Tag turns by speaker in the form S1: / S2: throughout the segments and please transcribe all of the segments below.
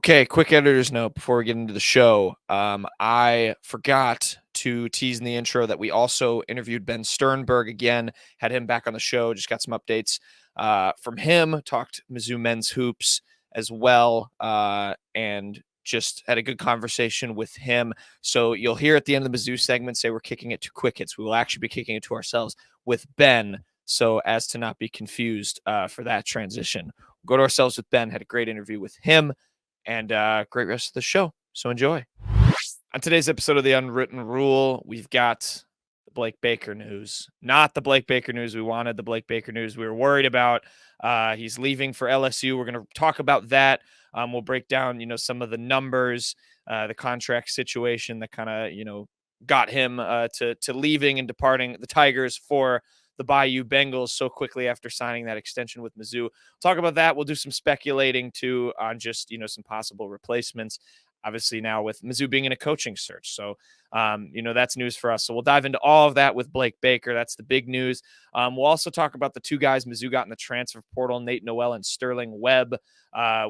S1: Okay, quick editor's note before we get into the show. I forgot to tease in the intro that we also interviewed Ben Sternberg again, had him back on the show, just got some updates from him, talked Mizzou men's hoops as well, and just had a good conversation with him. So you'll hear at the end of the Mizzou segment say we're kicking it to quick hits. We will actually be kicking it to ourselves with Ben, so as to not be confused for that transition. We'll go to ourselves with Ben, had a great interview with him. And great rest of the show. So enjoy. On today's episode of The Unwritten Rule, we've got the Blake Baker news. Not the Blake Baker news we wanted, the Blake Baker news we were worried about. He's leaving for LSU. We're going to talk about that. We'll break down, some of the numbers, the contract situation that kind of, got him to leaving and departing the Tigers for the Bayou Bengals so quickly after signing that extension with Mizzou. We'll talk about that. We'll do some speculating too on just, some possible replacements. Obviously now with Mizzou being in a coaching search. So, that's news for us. So we'll dive into all of that with Blake Baker. That's the big news. We'll also talk about the two guys Mizzou got in the transfer portal, Noel and Sterling Webb.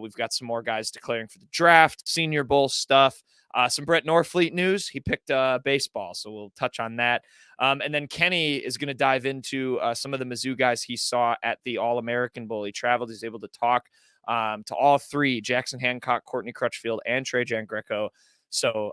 S1: We've got some more guys declaring for the draft, Senior Bowl stuff. Some Brett Norfleet news. He picked baseball, so we'll touch on that. And then Kenny is going to dive into some of the Mizzou guys he saw at the All-American Bowl. He traveled. He's able to talk to all three, Jackson Hancock, Courtney Crutchfield, and Trajen Greco. So,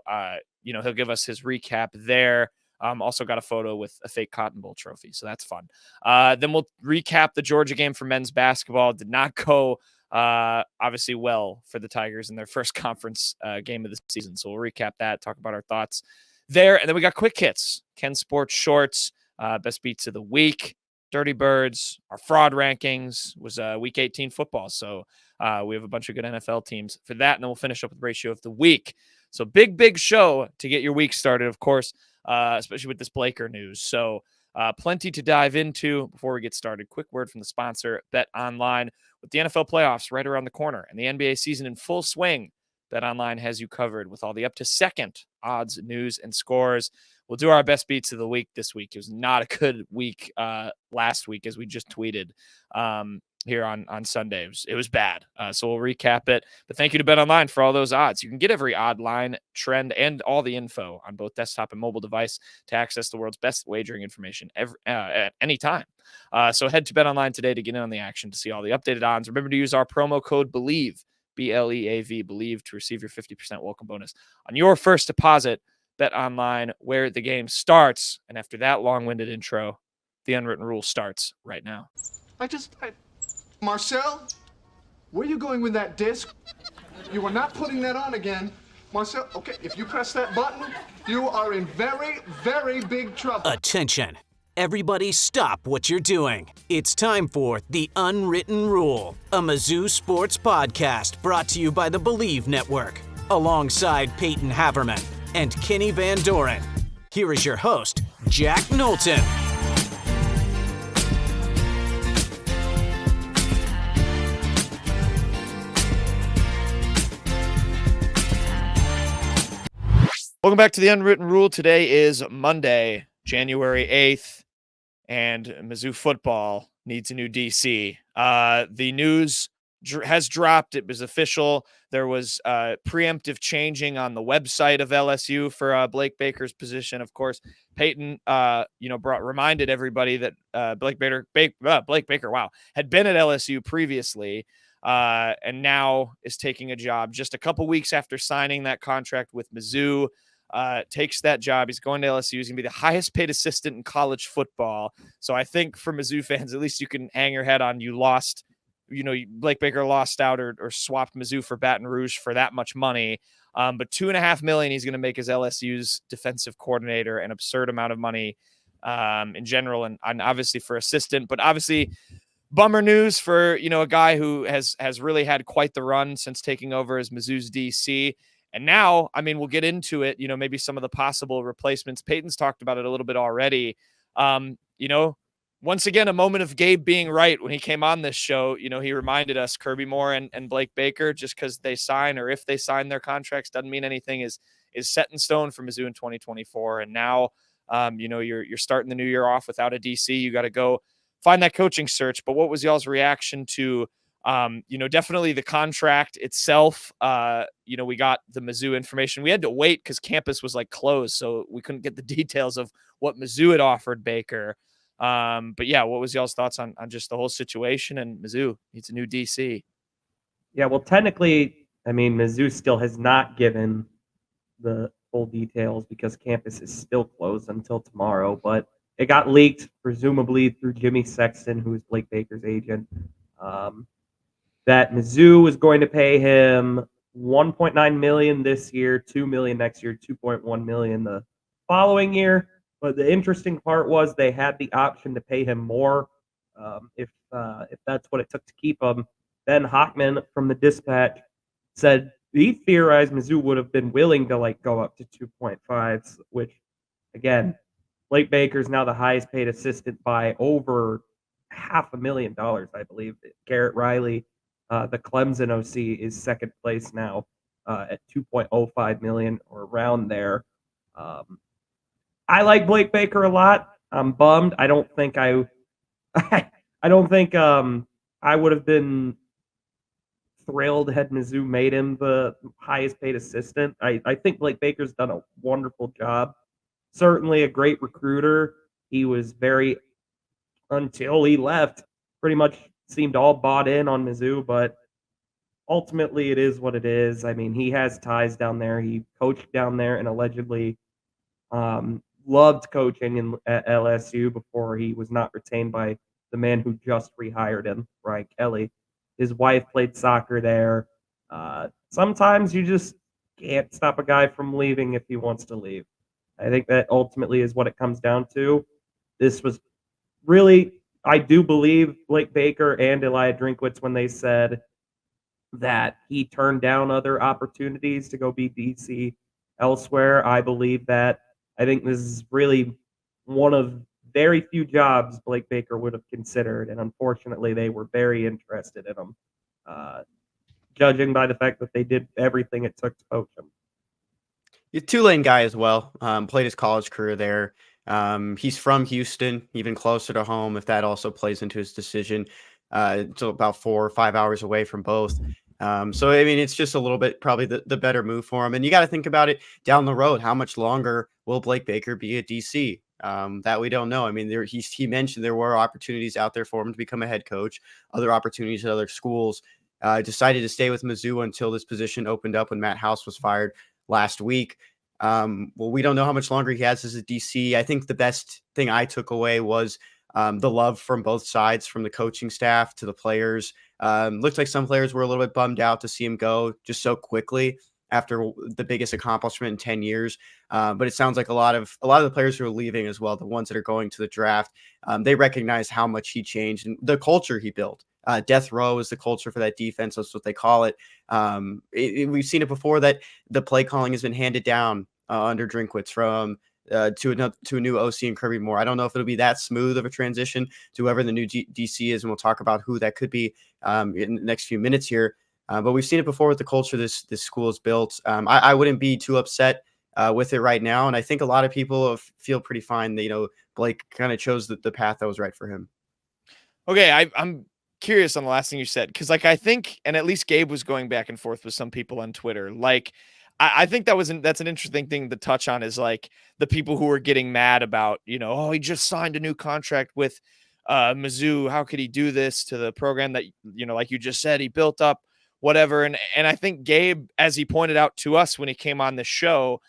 S1: he'll give us his recap there. Also got a photo with a fake Cotton Bowl trophy, so that's fun. Then we'll recap the Georgia game for men's basketball. Did not go obviously well for the Tigers in their first conference game of the season. So we'll recap that, talk about our thoughts there. And then we got quick hits, Ken Sports Shorts, best beats of the week, Dirty Birds, our fraud rankings was week 18 football. So we have a bunch of good NFL teams for that. And then we'll finish up with ratio of the week. So big show to get your week started, of course, especially with this Blaker news. So plenty to dive into before we get started. Quick word from the sponsor, Bet Online. With the NFL playoffs right around the corner and the NBA season in full swing, Bet Online has you covered with all the up-to-second odds, news, and scores. We'll do our best beats of the week this week. It was not a good week last week, as we just tweeted here on Sunday. It was bad. So we'll recap it. But thank you to Bet Online for all those odds. You can get every odd line, trend, and all the info on both desktop and mobile device to access the world's best wagering information at any time. So head to Bet Online today to get in on the action to see all the updated odds. Remember to use our promo code BELIEVE, BLEAV, BELIEVE, to receive your 50% welcome bonus on your first deposit. Bet Online, where the game starts. And after that long-winded intro, the Unwritten Rule starts right now.
S2: Marcel, where are you going with that disc? You are not putting that on again. Marcel, okay, if you press that button, you are in very, very big trouble.
S3: Attention. Everybody stop what you're doing. It's time for The Unwritten Rule, a Mizzou sports podcast brought to you by the Believe Network, alongside Peyton Haverman and Kenny Van Doren. Here is your host, Jack Knowlton.
S1: Welcome back to The Unwritten Rule. Today is Monday, January 8th, and Mizzou football needs a new DC. The news has dropped. It was official. There was preemptive changing on the website of LSU for Blake Baker's position. Of course, Peyton, reminded everybody that Blake Baker, had been at LSU previously, and now is taking a job just a couple weeks after signing that contract with Mizzou. Takes that job. He's going to LSU. He's going to be the highest paid assistant in college football. So I think for Mizzou fans, at least you can hang your head on you lost. Blake Baker lost out or swapped Mizzou for Baton Rouge for that much money. But $2.5 million he's going to make as LSU's defensive coordinator, an absurd amount of money in general, and obviously for assistant. But obviously, bummer news for a guy who has really had quite the run since taking over as Mizzou's DC. And now, we'll get into it, maybe some of the possible replacements. Peyton's talked about it a little bit already. Once again, a moment of Gabe being right when he came on this show. He reminded us Kirby Moore and Blake Baker, just because they sign or if they sign their contracts doesn't mean anything is set in stone for Mizzou in 2024. And now, you're starting the new year off without a DC. You got to go find that coaching search. But what was y'all's reaction to Definitely the contract itself. We got the Mizzou information. We had to wait because campus was like closed, so we couldn't get the details of what Mizzou had offered Baker. But yeah, what was y'all's thoughts on just the whole situation? And Mizzou needs a new DC.
S4: Yeah, well, technically, I mean, Mizzou still has not given the full details because campus is still closed until tomorrow, but it got leaked, presumably through Jimmy Sexton, who is Blake Baker's agent, that Mizzou is going to pay him $1.9 million this year, $2 million next year, $2.1 million the following year. But the interesting part was they had the option to pay him more if that's what it took to keep him. Ben Hockman from the Dispatch said he theorized Mizzou would have been willing to go up to 2.5, which again, Blake Baker is now the highest paid assistant by over $500,000, I believe. Garrett Riley, the Clemson OC, is second place now at 2.05 million or around there. I like Blake Baker a lot. I'm bummed. I don't think I would have been thrilled had Mizzou made him the highest paid assistant. I think Blake Baker's done a wonderful job. Certainly a great recruiter. He was until he left, pretty much seemed all bought in on Mizzou, but ultimately it is what it is. I mean, he has ties down there. He coached down there and allegedly loved coaching at LSU before he was not retained by the man who just rehired him, Brian Kelly. His wife played soccer there. Sometimes you just can't stop a guy from leaving if he wants to leave. I think that ultimately is what it comes down to. This was really, I do believe Blake Baker and Elijah Drinkwitz when they said that he turned down other opportunities to go be DC elsewhere. I believe that. I think this is really one of very few jobs Blake Baker would have considered, and unfortunately they were very interested in him, judging by the fact that they did everything it took to poach him.
S5: He's a Tulane guy as well. Played his college career there. He's from Houston, even closer to home, if that also plays into his decision. It's about 4 or 5 hours away from both. So, I mean, it's just a little bit probably the better move for him. And you got to think about it down the road. How much longer will Blake Baker be at DC? That we don't know. I mean, he mentioned there were opportunities out there for him to become a head coach, other opportunities at other schools. Decided to stay with Mizzou until this position opened up when Matt House was fired last week. Well, we don't know how much longer he has as a DC. I think the best thing I took away was the love from both sides, from the coaching staff to the players. Looked like some players were a little bit bummed out to see him go just so quickly after the biggest accomplishment in 10 years. But it sounds like a lot of the players who are leaving as well, the ones that are going to the draft, they recognize how much he changed and the culture he built. Death row is the culture for that defense. That's what they call it. We've seen it before that the play calling has been handed down under Drinkwitz from to a new OC and Kirby Moore. I don't know if it'll be that smooth of a transition to whoever the new DC is, and we'll talk about who that could be in the next few minutes here. But we've seen it before with the culture this school has built. I wouldn't be too upset with it right now, and I think a lot of people feel pretty fine that Blake kind of chose the path that was right for him.
S1: Okay, I'm curious on the last thing you said, because I think, and at least Gabe was going back and forth with some people on Twitter, I think that's an interesting thing to touch on, is the people who are getting mad about, oh, he just signed a new contract with Mizzou. How could he do this to the program that, like you just said, he built up, whatever. And I think Gabe, as he pointed out to us when he came on the show,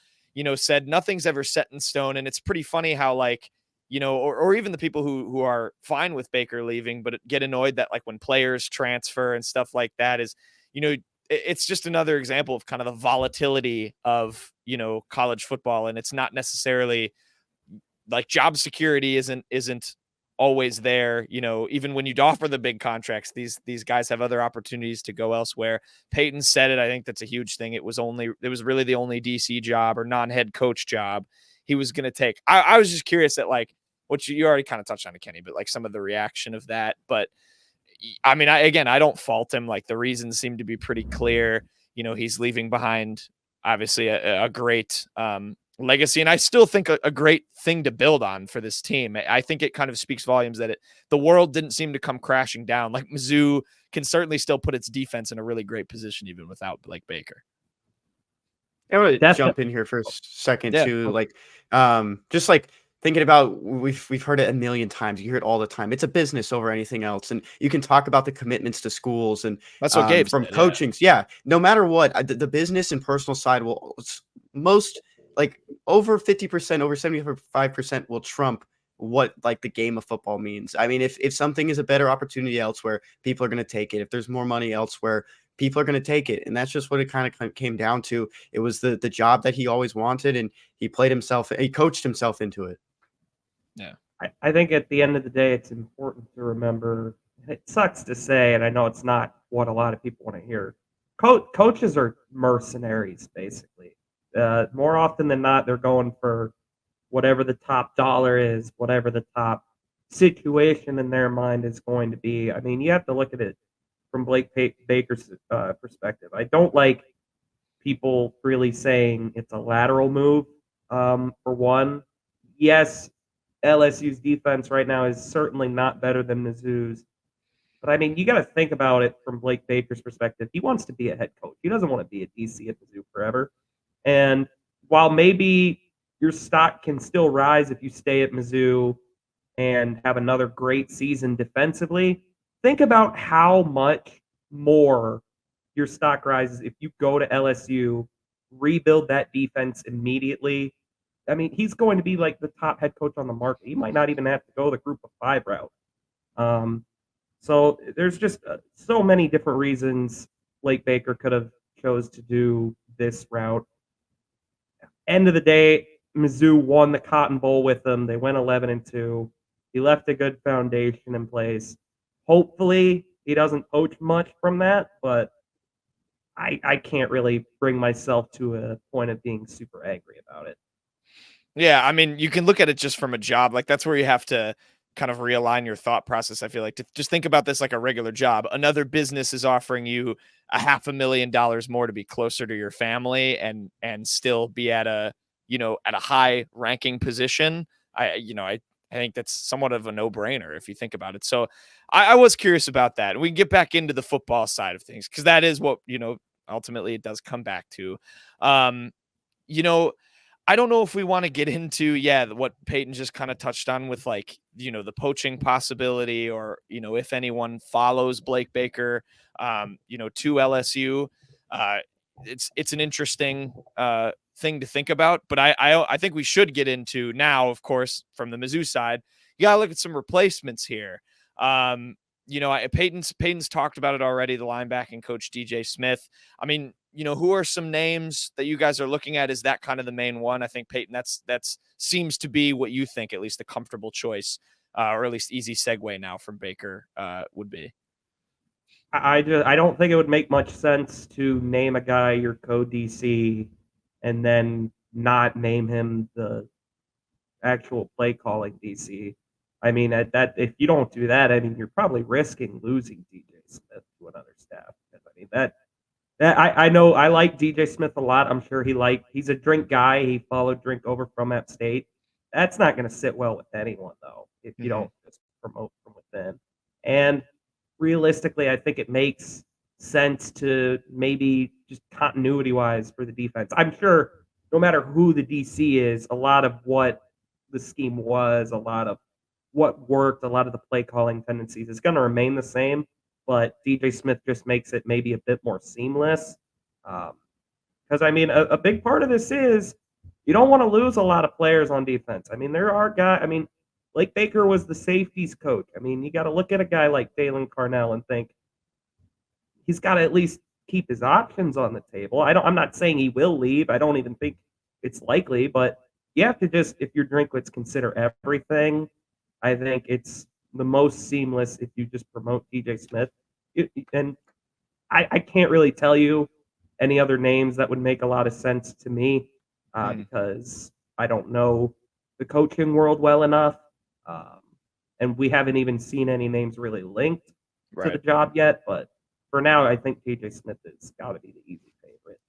S1: said nothing's ever set in stone. And it's pretty funny how or even the people who are fine with Baker leaving, but get annoyed that when players transfer and stuff like that is, it's just another example of kind of the volatility of, college football. And it's not necessarily job security isn't always there. Even when you offer the big contracts, these guys have other opportunities to go elsewhere. Peyton said it. I think that's a huge thing. It was really the only DC job or non-head coach job he was going to take. I was just curious at what you already kind of touched on it, Kenny, but some of the reaction of that. But I mean, I don't fault him. The reasons seem to be pretty clear. He's leaving behind obviously a great legacy. And I still think a great thing to build on for this team. I think it kind of speaks volumes that the world didn't seem to come crashing down. Like Mizzou can certainly still put its defense in a really great position, even without Blake Baker.
S5: I want to
S4: Definitely.
S5: jump in here for a second
S1: Yeah.
S5: too. Like, just like thinking about we've heard it a million times. You hear it all the time. It's a business over anything else, and you can talk about the commitments to schools and
S1: That's what Gabe
S5: from
S1: said,
S5: coachings. Yeah, no matter what, the business and personal side will most like over 50%, over 75% will trump what like the game of football means. I mean, if something is a better opportunity elsewhere, people are going to take it. If there's more money elsewhere, people are going to take it. And that's just what it kind of came down to. It was the job that he always wanted, and he coached himself into it.
S1: Yeah.
S4: I think at the end of the day, it's important to remember, it sucks to say, and I know it's not what a lot of people want to hear. Coaches are mercenaries, basically. More often than not, they're going for whatever the top dollar is, whatever the top situation in their mind is going to be. I mean, you have to look at it from Blake Baker's perspective. I don't like people really saying it's a lateral move. For one, yes, LSU's defense right now is certainly not better than Mizzou's. But I mean, you got to think about it from Blake Baker's perspective. He wants to be a head coach. He doesn't want to be a DC at Mizzou forever. And while maybe your stock can still rise if you stay at Mizzou and have another great season defensively, think about how much more your stock rises if you go to LSU, rebuild that defense immediately. I mean, he's going to be like the top head coach on the market. He might not even have to go the group of 5 route. So there's just so many different reasons Blake Baker could have chose to do this route. End of the day, Mizzou won the Cotton Bowl with him. They went 11-2. He left a good foundation in place. Hopefully, he doesn't poach much from that, but I can't really bring myself to a point of being super angry about it.
S1: Yeah, I mean, you can look at it just from a job. Like that's where you have to kind of realign your thought process. I feel like to just think about this like a regular job. Another business is offering you $500,000 more to be closer to your family and still be at a high ranking position. I think that's somewhat of a no brainer if you think about it. So I was curious about that. We can get back into the football side of things because that is what ultimately it does come back to. I don't know if we want to get into, what Peyton just kind of touched on with like, the poaching possibility or, if anyone follows Blake Baker, to LSU. It's an interesting thing to think about, but I think we should get into now, of course, from the Mizzou side, you got to look at some replacements here. Peyton's talked about it already, the linebacking coach, DJ Smith. I mean, who are some names that you guys are looking at? Is that kind of the main one? I think Peyton, that's seems to be what you think, at least the comfortable choice, or at least easy segue now from Baker would be.
S4: I don't think it would make much sense to name a guy your co-DC and then not name him the actual play calling DC. I mean, if you don't do that, I mean, you're probably risking losing DJ Smith to another staff. I mean, I know I like DJ Smith a lot. I'm sure he's a Drink guy. He followed Drink over from App State. That's not going to sit well with anyone, though, if you don't just promote from within. And realistically, I think it makes sense to maybe just continuity-wise for the defense. I'm sure no matter who the DC is, a lot of what the scheme was, a lot of what worked, a lot of the play calling tendencies is going to remain the same, but DJ Smith just makes it maybe a bit more seamless. Because, I mean, a big part of this is you don't want to lose a lot of players on defense. I mean, there are guys, Blake Baker was the safeties coach. I mean, you got to look at a guy like Dalen Carnell and think he's got to at least keep his options on the table. I'm not saying he will leave. I don't even think it's likely, but you have to just, if you're Drinkwitz, consider everything. I think it's the most seamless if you just promote DJ Smith. And I can't really tell you any other names that would make a lot of sense to me because I don't know the coaching world well enough. And we haven't even seen any names really linked to the job yet. But for now, I think DJ Smith has got to be the easy favorite.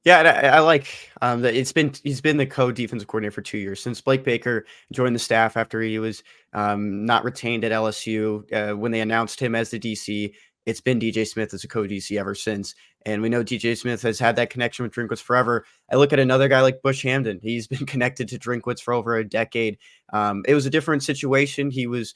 S5: Yeah, and I like that he's been the co-defensive coordinator for 2 years since Blake Baker joined the staff after he was not retained at LSU. When they announced him as the DC, it's been DJ Smith as a co-DC ever since. And we know DJ Smith has had that connection with Drinkwitz forever. I look at another guy like Bush Hamden. He's been connected to Drinkwitz for over a decade. It was a different situation. It was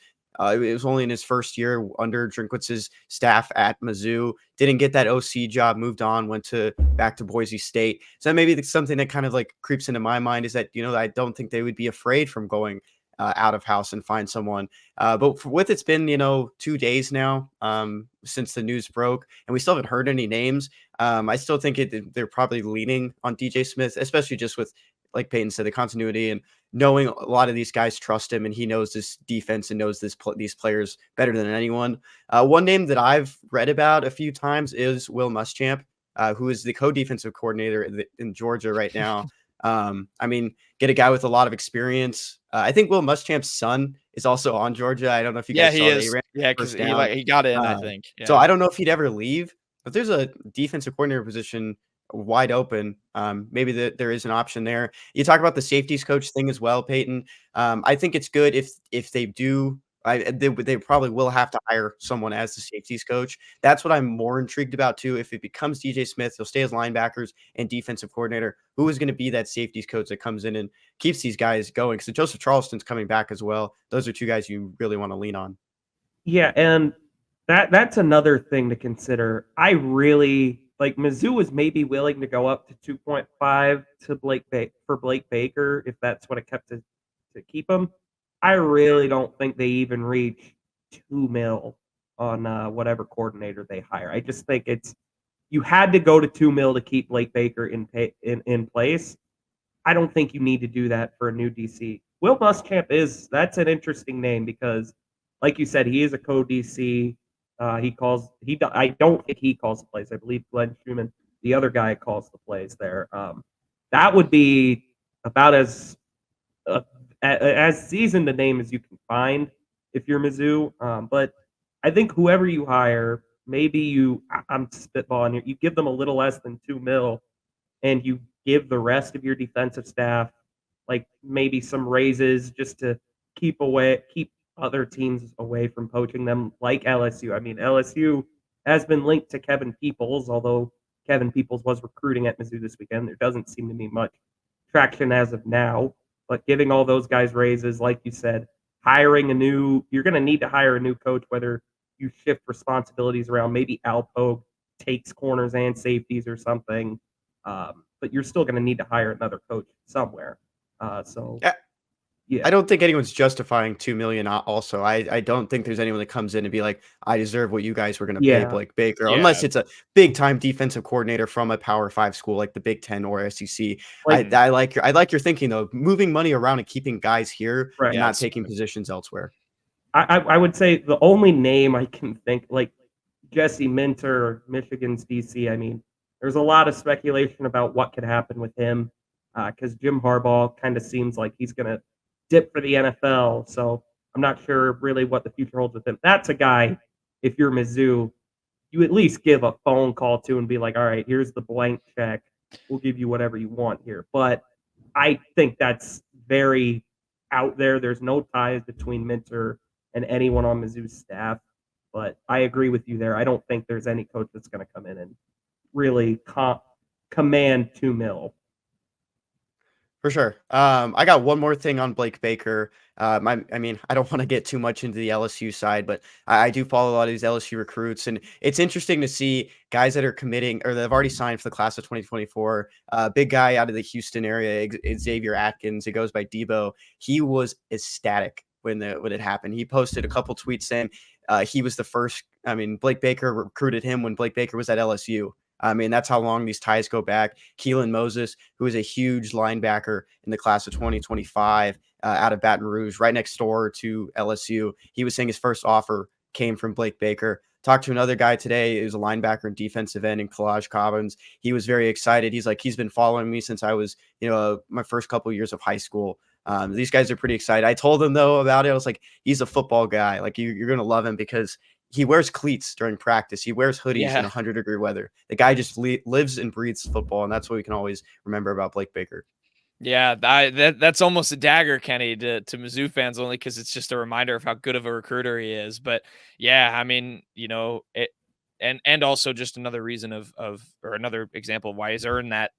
S5: only in his first year under Drinkwitz's staff at Mizzou. Didn't get that OC job, moved on, went back to Boise State. So maybe that's something that kind of like creeps into my mind is that, I don't think they would be afraid from going out of house and find someone. With it's been, 2 days now since the news broke, and we still haven't heard any names. I still think they're probably leaning on DJ Smith, especially just with, like Peyton said, the continuity and knowing a lot of these guys trust him, and he knows this defense and knows these players better than anyone. One name that I've read about a few times is Will Muschamp, who is the co-defensive coordinator in Georgia right now. Get a guy with a lot of experience. I think Will Muschamp's son is also on Georgia. I don't know if you guys saw that.
S1: He is. Because he got in, I think. Yeah.
S5: So I don't know if he'd ever leave, but there's a defensive coordinator position wide open. Maybe there is an option there. You talk about the safeties coach thing as well, Peyton. I think it's good if they do. They probably will have to hire someone as the safeties coach. That's what I'm more intrigued about too. If it becomes DJ Smith, he'll stay as linebackers and defensive coordinator. Who is going to be that safeties coach that comes in and keeps these guys going? Because Joseph Charleston's coming back as well. Those are two guys you really want to lean on.
S4: Yeah, and that's another thing to consider. I really like Mizzou is maybe willing to go up to 2.5 to Blake Baker if that's what it kept to keep him. I really don't think they even reach $2 million on whatever coordinator they hire. I just think you had to go to $2 million to keep Blake Baker in place. I don't think you need to do that for a new DC. Will Muschamp that's an interesting name because, like you said, he is a co-DC. I don't think he calls the plays. I believe Glenn Schumann, the other guy, calls the plays there. That would be about as seasoned a name as you can find if you're Mizzou. But I think whoever you hire, I'm spitballing here, you give them a little less than $2 million, and you give the rest of your defensive staff like maybe some raises just to keep other teams away from poaching them, like LSU. I mean, LSU has been linked to Kevin Peoples, although Kevin Peoples was recruiting at Mizzou this weekend. There doesn't seem to be much traction as of now, but giving all those guys raises, like you said, you're going to need to hire a new coach, whether you shift responsibilities around. Maybe Al Pogue takes corners and safeties or something, but you're still going to need to hire another coach somewhere. Yeah.
S5: I don't think anyone's justifying $2 million. Also, I don't think there's anyone that comes in and be like, I deserve what you guys were going to pay Blake Baker, unless it's a big time defensive coordinator from a Power 5 school like the Big Ten or SEC. I like your thinking though, moving money around and keeping guys here and not taking positions elsewhere.
S4: I would say the only name I can think, like Jesse Minter, Michigan's DC. I mean, there's a lot of speculation about what could happen with him because Jim Harbaugh kind of seems like he's going to dip for the NFL. So I'm not sure really what the future holds with him. That's a guy, if you're Mizzou, you at least give a phone call to and be like, all right, here's the blank check. We'll give you whatever you want here. But I think that's very out there. There's no ties between Minter and anyone on Mizzou's staff. But I agree with you there. I don't think there's any coach that's going to come in and really command $2 million.
S5: For sure. I got one more thing on Blake Baker. I don't want to get too much into the LSU side, but I do follow a lot of these LSU recruits, and it's interesting to see guys that are committing or that have already signed for the class of 2024. Big guy out of the Houston area, Xavier Atkins. It goes by Debo. He was ecstatic when it happened. He posted a couple tweets saying he was the first. Blake Baker recruited him when Blake Baker was at LSU. That's how long these ties go back. Keelan Moses, who is a huge linebacker in the class of 2025 out of Baton Rouge, right next door to LSU. He was saying his first offer came from Blake Baker. Talked to another guy today who's a linebacker and defensive end in Kalaj Cobbins. He was very excited. He's like, he's been following me since I was, my first couple of years of high school. These guys are pretty excited. I told him though about it. I was like, he's a football guy. Like you're going to love him because he wears cleats during practice. He wears hoodies in
S1: Yeah.
S5: 100-degree weather. The guy just lives and breathes football, and that's what we can always remember about Blake Baker.
S1: Yeah, that's almost a dagger, Kenny, to Mizzou fans, only because it's just a reminder of how good of a recruiter he is. But yeah, I mean, it, and also just another reason of or another example of why he's earned that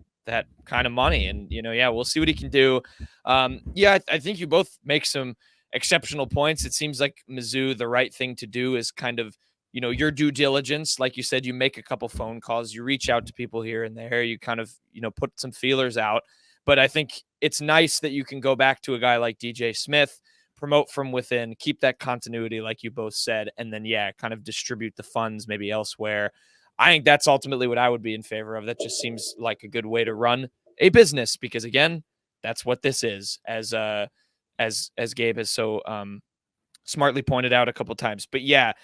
S1: kind of money. And yeah, we'll see what he can do. Yeah, I think you both make some exceptional points. It seems like Mizzou, the right thing to do is kind of your due diligence. Like you said, you make a couple phone calls, you reach out to people here and there, you kind of put some feelers out. But I think it's nice that you can go back to a guy like DJ Smith, promote from within, keep that continuity, like you both said, and then, yeah, kind of distribute the funds maybe elsewhere. I think that's ultimately what I would be in favor of. That just seems like a good way to run a business because, again, that's what this is, as Gabe has so smartly pointed out a couple times. But, yeah,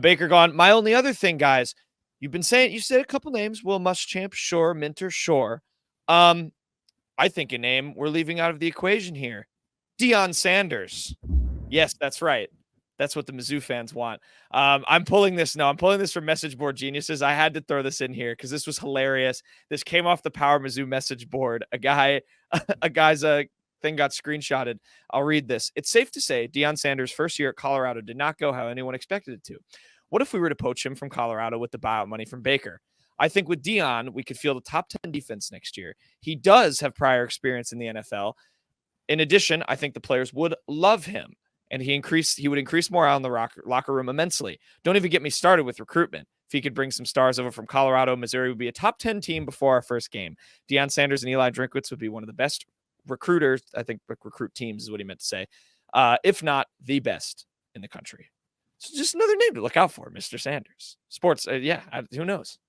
S1: Baker gone. My only other thing, guys, you said a couple names. Will Muschamp, sure. Minter, sure. I think a name we're leaving out of the equation here. Deion Sanders. Yes, that's right. That's what the Mizzou fans want. I'm pulling this from Message Board Geniuses. I had to throw this in here because this was hilarious. This came off the Power Mizzou message board. A guy's thing got screenshotted. I'll read this. It's safe to say Deion Sanders' first year at Colorado did not go how anyone expected it to. What if we were to poach him from Colorado with the buyout money from Baker? I think with Deion, we could field a top 10 defense next year. He does have prior experience in the NFL. In addition, I think the players would love him, and he would increase morale in the locker room immensely. Don't even get me started with recruitment. If he could bring some stars over from Colorado, Missouri would be a top 10 team before our first game. Deion Sanders and Eli Drinkwitz would be one of the best recruiters. I think recruit teams is what he meant to say. If not the best in the country. So just another name to look out for, Mr. Sanders. Sports, who knows?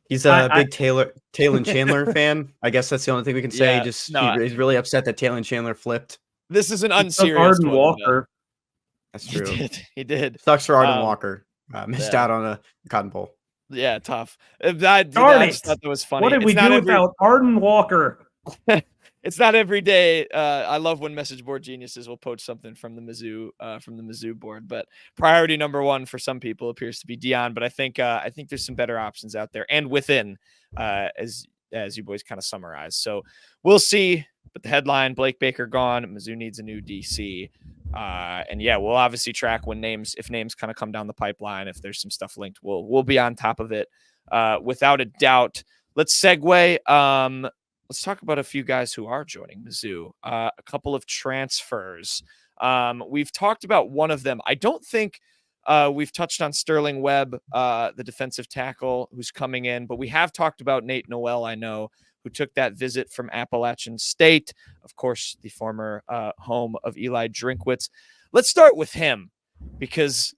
S5: He's a big Taylor Chandler fan. I guess that's the only thing we can say.
S1: Yeah,
S5: He's really upset that Taylor Chandler flipped.
S1: This is an unserious
S4: Arden
S1: one,
S4: Walker.
S5: That's true.
S1: He did.
S5: Sucks for Arden Walker. Missed out on a Cotton Bowl.
S1: Yeah, tough. I just thought that was funny.
S4: What did we do without Arden Walker?
S1: It's not every day. I love when Message Board Geniuses will poach something from the Mizzou board. But priority number one for some people appears to be Deion. But I think there's some better options out there and within, as you boys kind of summarize. So we'll see. But the headline: Blake Baker gone. Mizzou needs a new DC. And yeah, we'll obviously track if names kind of come down the pipeline. If there's some stuff linked, we'll be on top of it without a doubt. Let's segue. Let's talk about a few guys who are joining Mizzou. A couple of transfers. We've talked about one of them. I don't think we've touched on Sterling Webb, the defensive tackle who's coming in, but we have talked about Nate Noel, I know, who took that visit from Appalachian State, of course, the former home of Eli Drinkwitz. Let's start with him because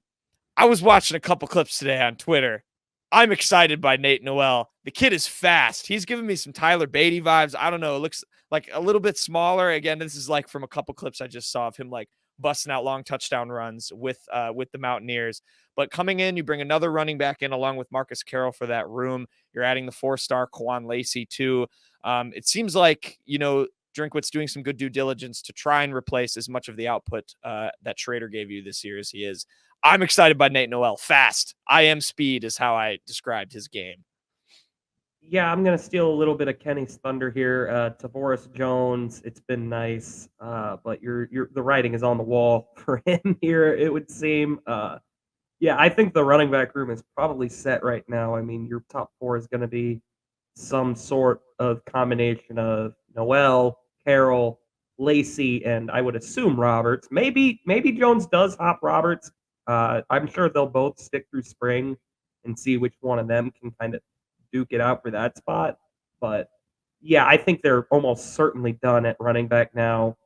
S1: I was watching a couple clips today on Twitter. I'm excited by Nate Noel. The kid is fast. He's giving me some Tyler Beatty vibes. I don't know. It looks like a little bit smaller. Again, this is like from a couple clips I just saw of him like busting out long touchdown runs with the Mountaineers. But coming in, you bring another running back in along with Marcus Carroll for that room. You're adding the 4-star Quan Lacey too. It seems like, Drinkwitz doing some good due diligence to try and replace as much of the output that Schrader gave you this year as he is. I'm excited by Nate Noel. Fast. I am speed is how I described his game.
S4: Yeah, I'm going to steal a little bit of Kenny's thunder here. Tavoris Jones, it's been nice, but the writing is on the wall for him here, it would seem. Yeah, I think the running back room is probably set right now. I mean, your top four is going to be some sort of combination of Noel, Carroll, Lacey, and I would assume Roberts. Maybe Jones does hop Roberts. I'm sure they'll both stick through spring and see which one of them can kind of duke it out for that spot. But yeah, I think they're almost certainly done at running back now.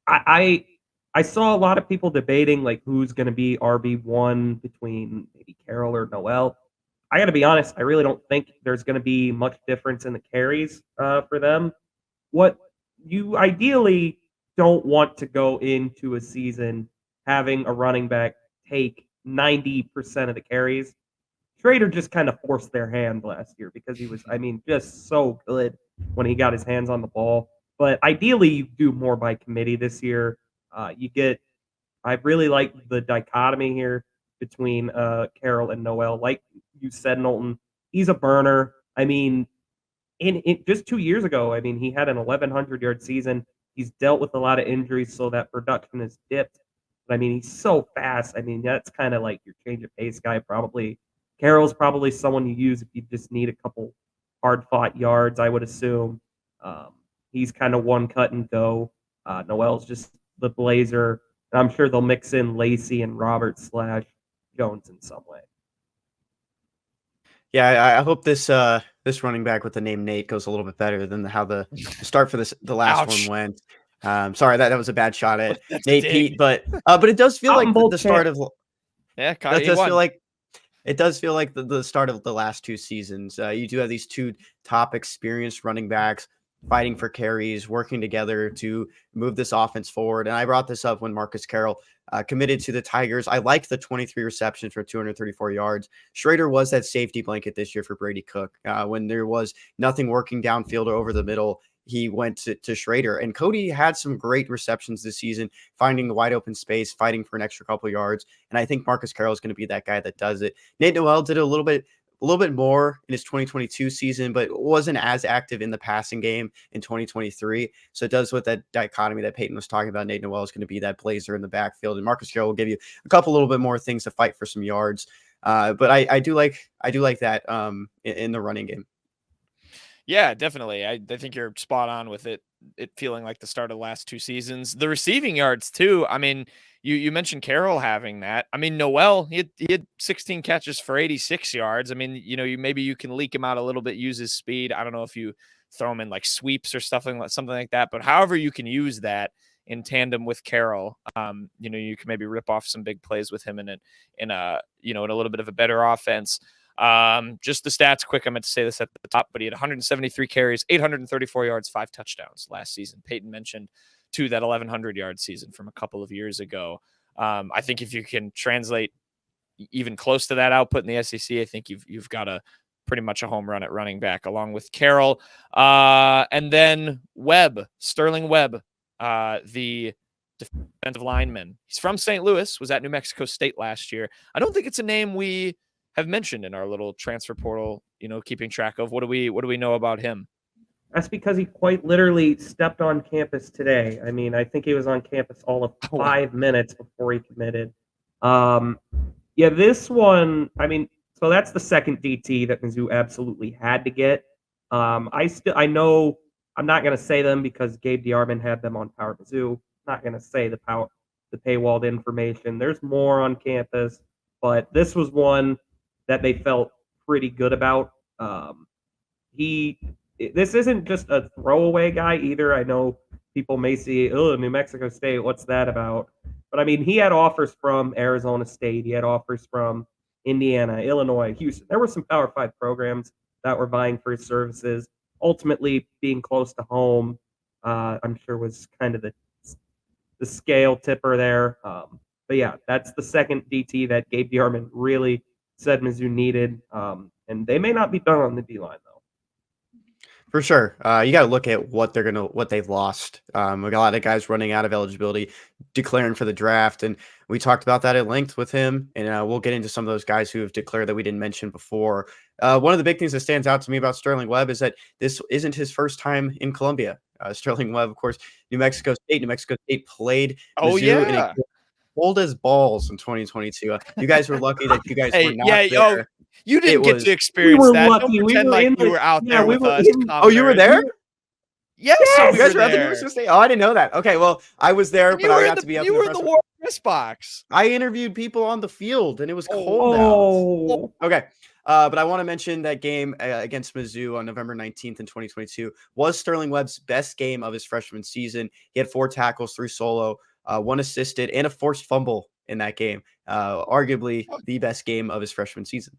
S4: I saw a lot of people debating like who's going to be RB1 between maybe Carroll or Noel. I got to be honest, I really don't think there's going to be much difference in the carries for them. What you ideally don't want to go into a season having a running back take 90% of the carries. Schrader just kind of forced their hand last year because he was, just so good when he got his hands on the ball. But ideally, you do more by committee this year. You get I really like the dichotomy here between Carroll and Noel. Like you said, Knowlton, he's a burner. I mean, in just 2 years ago, I mean, he had an 1,100-yard season. He's dealt with a lot of injuries, so that production has dipped. But I mean, he's so fast. I mean, that's kind of like your change of pace guy. Probably Carroll's probably someone you use if you just need a couple hard-fought yards, I would assume. Um, he's kind of one cut and go. Noel's just the blazer. And I'm sure they'll mix in Lacey and Robert / Jones in some way.
S5: Yeah, I hope this running back with the name Nate goes a little bit better than how the start for the last
S1: Ouch.
S5: one went. Sorry, that was a bad shot at
S1: That's
S5: Nate
S1: dig.
S5: Pete, but it does feel like the start of
S1: Yeah,
S5: that
S1: he
S5: does
S1: won.
S5: feel like it does feel like the start of the last two seasons. You do have these two top experienced running backs fighting for carries, working together to move this offense forward. And I brought this up when Marcus Carroll committed to the Tigers. I like the 23 receptions for 234 yards. Schrader was that safety blanket this year for Brady Cook. When there was nothing working downfield or over the middle, he went to Schrader. And Cody had some great receptions this season, finding the wide open space, fighting for an extra couple yards. And I think Marcus Carroll is going to be that guy that does it. Nate Noel did a little bit more in his 2022 season, but wasn't as active in the passing game in 2023. So it does with that dichotomy that Peyton was talking about. Nate Noel is going to be that blazer in the backfield, and Marcus Carroll will give you a little bit more things to fight for some yards. But I do like that in the running game.
S1: Yeah, definitely. I think you're spot on with it feeling like the start of the last two seasons. The receiving yards too. I mean, you mentioned Carroll having that. I mean, Noel, he had 16 catches for 86 yards. I mean, maybe you can leak him out a little bit, use his speed. I don't know if you throw him in like sweeps or something like that, but however you can use that in tandem with Carroll, you can maybe rip off some big plays with him in a little bit of a better offense. Just the stats quick. I meant to say this at the top, but he had 173 carries, 834 yards, 5 touchdowns last season. Peyton mentioned to that 1,100-yard season from a couple of years ago. I think if you can translate even close to that output in the SEC, I think you've got pretty much a home run at running back along with Carroll. And then Webb, Sterling Webb, the defensive lineman. He's from St. Louis, was at New Mexico State last year. I don't think it's a name we have mentioned in our little transfer portal, keeping track of. What do we know about him?
S4: That's because he quite literally stepped on campus today. I mean, I think he was on campus all of 5 minutes before he committed. Yeah, this one, I mean, so that's the second DT that Mizzou absolutely had to get. I know I'm not going to say them because Gabe DeArmond had them on Power Mizzou. I'm not going to say the paywalled information. There's more on campus, but this was one that they felt pretty good about. This isn't just a throwaway guy either. I know people may see, New Mexico State, what's that about? But I mean, he had offers from Arizona State. He had offers from Indiana, Illinois, Houston. There were some Power 5 programs that were vying for his services. Ultimately, being close to home, I'm sure was kind of the scale tipper there. But yeah, that's the second DT that Gabe DeArmond really said Mizzou needed. And they may not be done on the D-line, though.
S5: For sure. You got to look at what they've lost. We got a lot of guys running out of eligibility, declaring for the draft. And we talked about that at length with him. And we'll get into some of those guys who have declared that we didn't mention before. One of the big things that stands out to me about Sterling Webb is that this isn't his first time in Columbia. Sterling Webb, of course, New Mexico State. New Mexico State played Mizzou in a cold as balls in 2022. You guys were lucky that you guys were not there.
S1: You didn't get to experience that.
S4: Lucky.
S1: Don't pretend you were out there with us.
S5: You were there?
S1: Yes,
S5: you guys were at the New Mexico State. Oh, I didn't know that. Okay, well, I was there, but I got to be up in the
S1: You were in the war press box.
S5: I interviewed people on the field, and it was cold out. Okay. But I want to mention that game against Mizzou on November 19th in 2022 was Sterling Webb's best game of his freshman season. He had 4 tackles, 3 solo, 1 assisted, and a forced fumble in that game. Arguably the best game of his freshman season.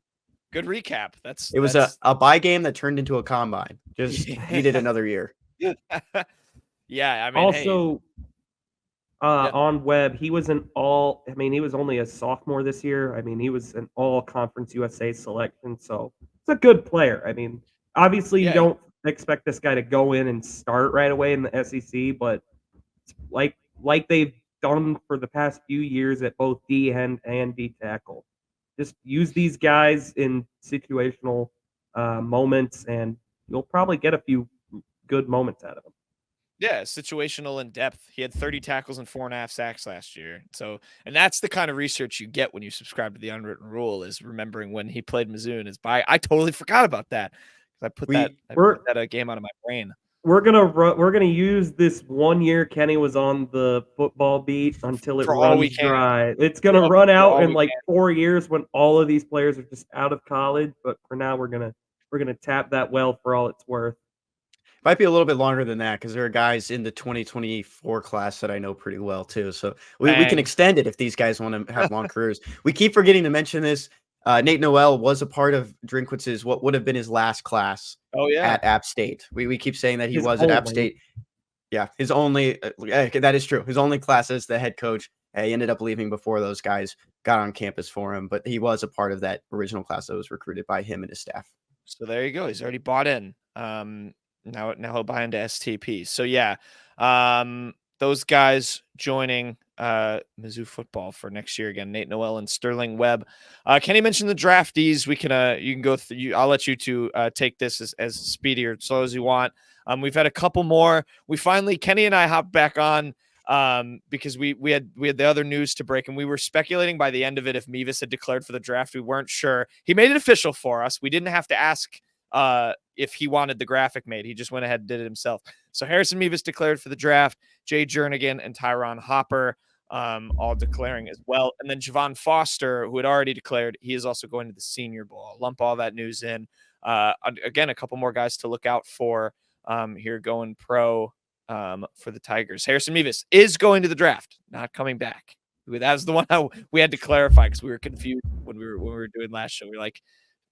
S1: Good recap.
S5: It was a bye game that turned into a combine. Just needed another year.
S1: Yeah, I mean,
S4: also on Webb, he was he was only a sophomore this year. I mean, he was an all Conference USA selection, so it's a good player. I mean, obviously you don't expect this guy to go in and start right away in the SEC, but like they've done for the past few years at both D and D tackle. Just use these guys in situational moments, and you'll probably get a few good moments out of them.
S1: Yeah, situational in depth. He had 30 tackles and 4.5 sacks last year. So, and that's the kind of research you get when you subscribe to the unwritten rule, is remembering when he played Mizzou and his bye. I totally forgot about that. I put that game out of my brain.
S4: We're gonna use this 1 year Kenny was on the football beat until it
S1: For all we
S4: runs
S1: can.
S4: dry. It's gonna
S1: For
S4: run
S1: all
S4: out in
S1: we
S4: like
S1: can.
S4: 4 years when all of these players are just out of college. But for now, we're gonna tap that well for all it's worth.
S5: Might be a little bit longer than that because there are guys in the 2024 class that I know pretty well too. So we can
S1: Bang.
S5: extend it if these guys want to have long careers. We keep forgetting to mention this. Nate Noel was a part of Drinkwitz's what would have been his last class
S1: Oh, yeah.
S5: at App State. We keep saying that he
S4: His
S5: was at App
S4: only.
S5: State. Yeah, his only that is true. His only class as the head coach. He ended up leaving before those guys got on campus for him, but he was a part of that original class that was recruited by him and his staff.
S1: So there you go. He's already bought in. Now he'll buy into STP. So yeah, those guys joining Mizzou football for next year again. Nate Noel and Sterling Webb. Kenny mentioned the draftees. We can you can go through. I'll let you two take this as speedy or slow as you want. We've had a couple more. Kenny and I hopped back on because we had the other news to break, and we were speculating by the end of it if Mevis had declared for the draft. We weren't sure. He made it official for us. We didn't have to ask if he wanted the graphic made. He just went ahead and did it himself. So Harrison Mevis declared for the draft, Jay Jernigan and Tyron Hopper all declaring as well. And then Javon Foster, who had already declared, he is also going to the Senior Bowl. I'll lump all that news in. Again, a couple more guys to look out for here going pro for the Tigers. Harrison Mevis is going to the draft, not coming back. That was the one we had to clarify because we were confused when we were doing last show. We were like,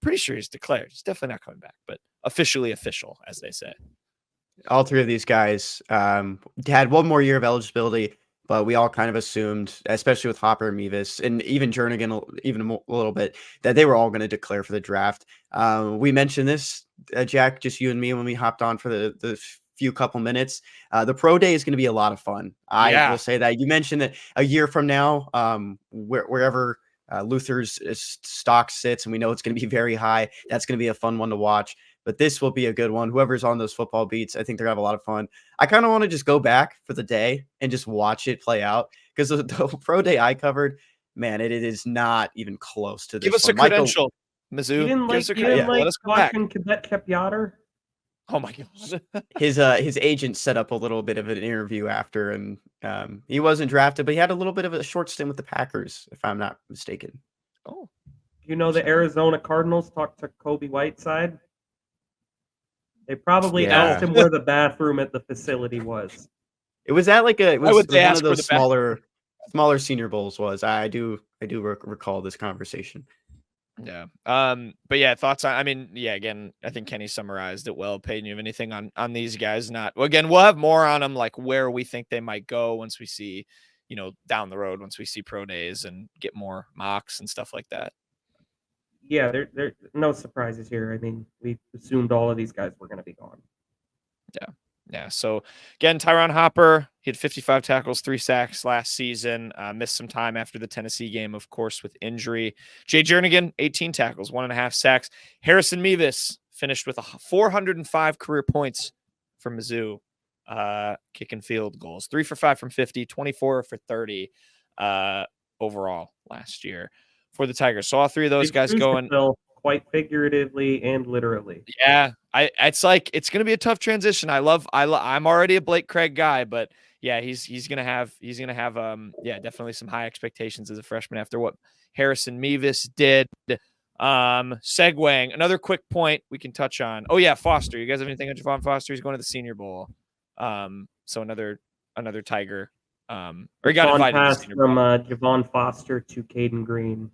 S1: pretty sure he's declared. He's definitely not coming back, but officially official, as they say.
S5: All three of these guys had one more year of eligibility, but we all kind of assumed, especially with Hopper and Mevis, and even Jernigan, even a little bit, that they were all going to declare for the draft. We mentioned this, Jack, just you and me, when we hopped on for the few couple minutes. The pro day is going to be a lot of fun. I will say that. You mentioned that a year from now, wherever Luther's stock sits, and we know it's going to be very high, that's going to be a fun one to watch. But this will be a good one. Whoever's on those football beats, I think they're going to have a lot of fun. I kind of want to just go back for the day and just watch it play out, because the pro day I covered, man, it is not even close to this.
S1: Give us a credential, Mizzou.
S4: You didn't like watching Cadet Kepyater?
S1: Oh my gosh.
S5: His agent set up a little bit of an interview after, and he wasn't drafted, but he had a little bit of a short stint with the Packers, if I'm not mistaken.
S1: Oh,
S4: you know, the Arizona Cardinals talked to Kobe Whiteside. They probably asked him where the bathroom at the facility was.
S5: It was at like one of those
S1: smaller
S5: Senior Bowls was. I do recall this conversation.
S1: Yeah. But yeah, thoughts on, again, I think Kenny summarized it well. Peyton, you have anything on these guys? Again, we'll have more on them, like where we think they might go once we see, down the road, once we see pro days and get more mocks and stuff like that.
S4: Yeah, there no surprises here. I mean, we assumed all of these guys were going to be gone.
S1: Yeah. So again, Tyron Hopper, he had 55 tackles, 3 sacks last season. Missed some time after the Tennessee game, of course, with injury. Jay Jernigan, 18 tackles, 1.5 sacks. Harrison Mevis finished with 405 career points for Mizzou, kicking field goals. 3 for 5 from 50, 24 for 30 overall last year for the Tigers. So all three of those guys going
S4: quite figuratively and literally.
S1: Yeah, it's going to be a tough transition. I'm already a Blake Craig guy, but yeah, he's going to have definitely some high expectations as a freshman after what Harrison Mevis did. Segueing, another quick point we can touch on. Oh yeah, Foster. You guys have anything on Javon Foster? He's going to the Senior Bowl. So another Tiger. Or he got invited to the Senior Bowl.
S4: From Javon Foster to Caden Green.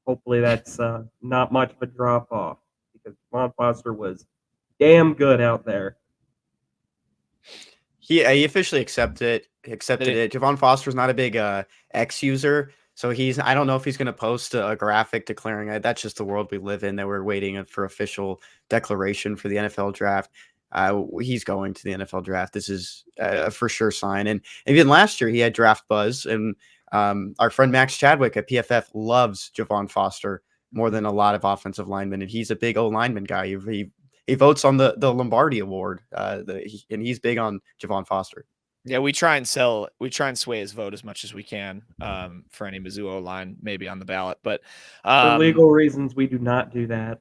S4: Hopefully that's not much of a drop off, because Javon Foster was damn good out there.
S5: He officially accepted it. Javon Foster's not a big X user, so I don't know if he's going to post a graphic declaring it. That's just the world we live in, that we're waiting for official declaration for the NFL draft. he's going to the NFL draft. This is a for sure sign. And even last year, he had draft buzz. And our friend Max Chadwick at PFF loves Javon Foster more than a lot of offensive linemen. And he's a big O-lineman guy. He votes on the Lombardi Award, and he's big on Javon Foster.
S1: Yeah, we try and sway his vote as much as we can for any Mizzou O-line maybe on the ballot. But
S4: for legal reasons, we do not do that.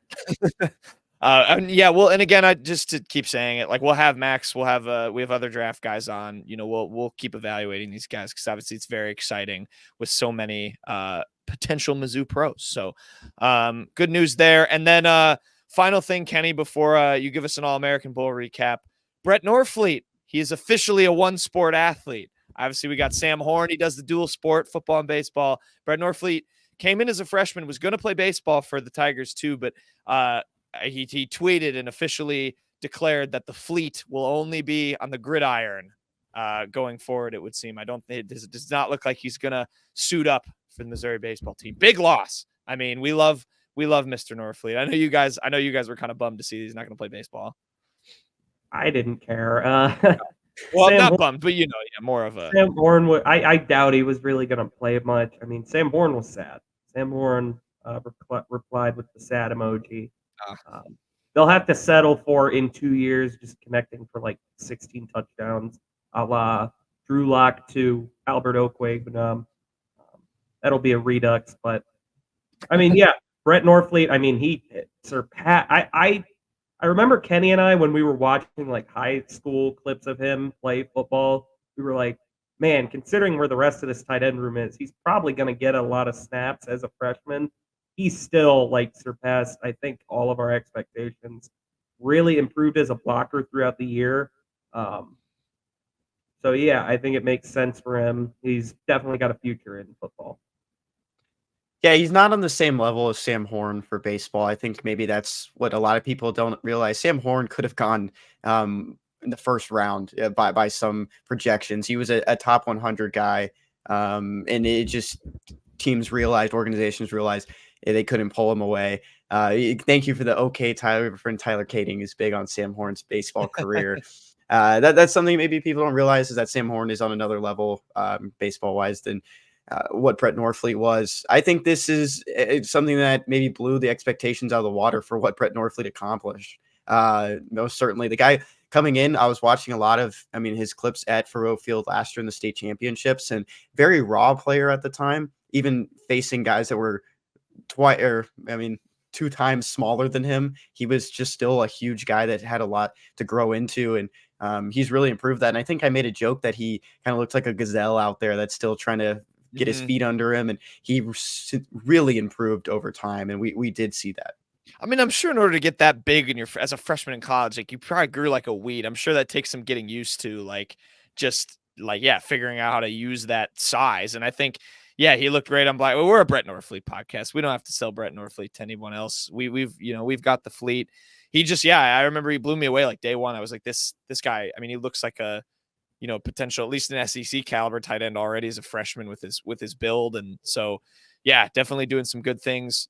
S1: Yeah, well, and again, I just to keep saying it, like we'll have Max, we have other draft guys on. We'll keep evaluating these guys because obviously it's very exciting with so many potential Mizzou pros. So good news there. And then final thing, Kenny, before you give us an All-American Bowl recap, Brett Norfleet. He is officially a one-sport athlete. Obviously, we got Sam Horn. He does the dual sport, football and baseball. Brett Norfleet came in as a freshman, was going to play baseball for the Tigers too, but he tweeted and officially declared that the fleet will only be on the gridiron going forward, it would seem. It does not look like he's going to suit up for the Missouri baseball team. Big loss. I mean, we love Mr. Norfleet. I know you guys were kind of bummed to see he's not going to play baseball.
S4: I didn't care.
S1: Well, I'm not bummed, but more of a
S4: Sam Horn. I doubt he was really going to play much. I mean, Sam Horn was sad. Sam Horn replied with the sad emoji. They'll have to settle for in 2 years just connecting for like 16 touchdowns, a la Drew Lock to Albert Okwuegbunam. That'll be a redux, but I mean, yeah, Brett Norfleet. I mean, he surpassed. I remember Kenny and I, when we were watching like high school clips of him play football, we were like, man, considering where the rest of this tight end room is, he's probably going to get a lot of snaps as a freshman. He still like surpassed, I think, all of our expectations. Really improved as a blocker throughout the year. So yeah, I think it makes sense for him. He's definitely got a future in football.
S5: Yeah, he's not on the same level as Sam Horn for baseball. I think maybe that's what a lot of people don't realize. Sam Horn could have gone in the first round by some projections. He was a top 100 guy, and it just organizations realized they couldn't pull him away. Thank you for the okay, Tyler. My friend Tyler Kading is big on Sam Horn's baseball career. That's something maybe people don't realize is that Sam Horn is on another level baseball-wise than what Brett Norfleet was. I think this is something that maybe blew the expectations out of the water for what Brett Norfleet accomplished. Most certainly, the guy coming in, I was watching a lot of, his clips at Faurot Field last year in the state championships, and very raw player at the time, even facing guys that were 2 times smaller than him. He was just still a huge guy that had a lot to grow into, and he's really improved that. And I think I made a joke that he kind of looks like a gazelle out there that's still trying to get his feet under him, and he really improved over time, and we did see that.
S1: I mean, I'm sure in order to get that big as a freshman in college, like you probably grew like a weed. I'm sure that takes some getting used to, figuring out how to use that size. And I think, yeah, he looked great on Black. Well, we're a Brett Norfleet podcast. We don't have to sell Brett Norfleet to anyone else. We've got the fleet. He just, I remember he blew me away like day one. I was like, this guy. I mean, he looks like a potential, at least an SEC caliber tight end already as a freshman with his build. And so, yeah, definitely doing some good things.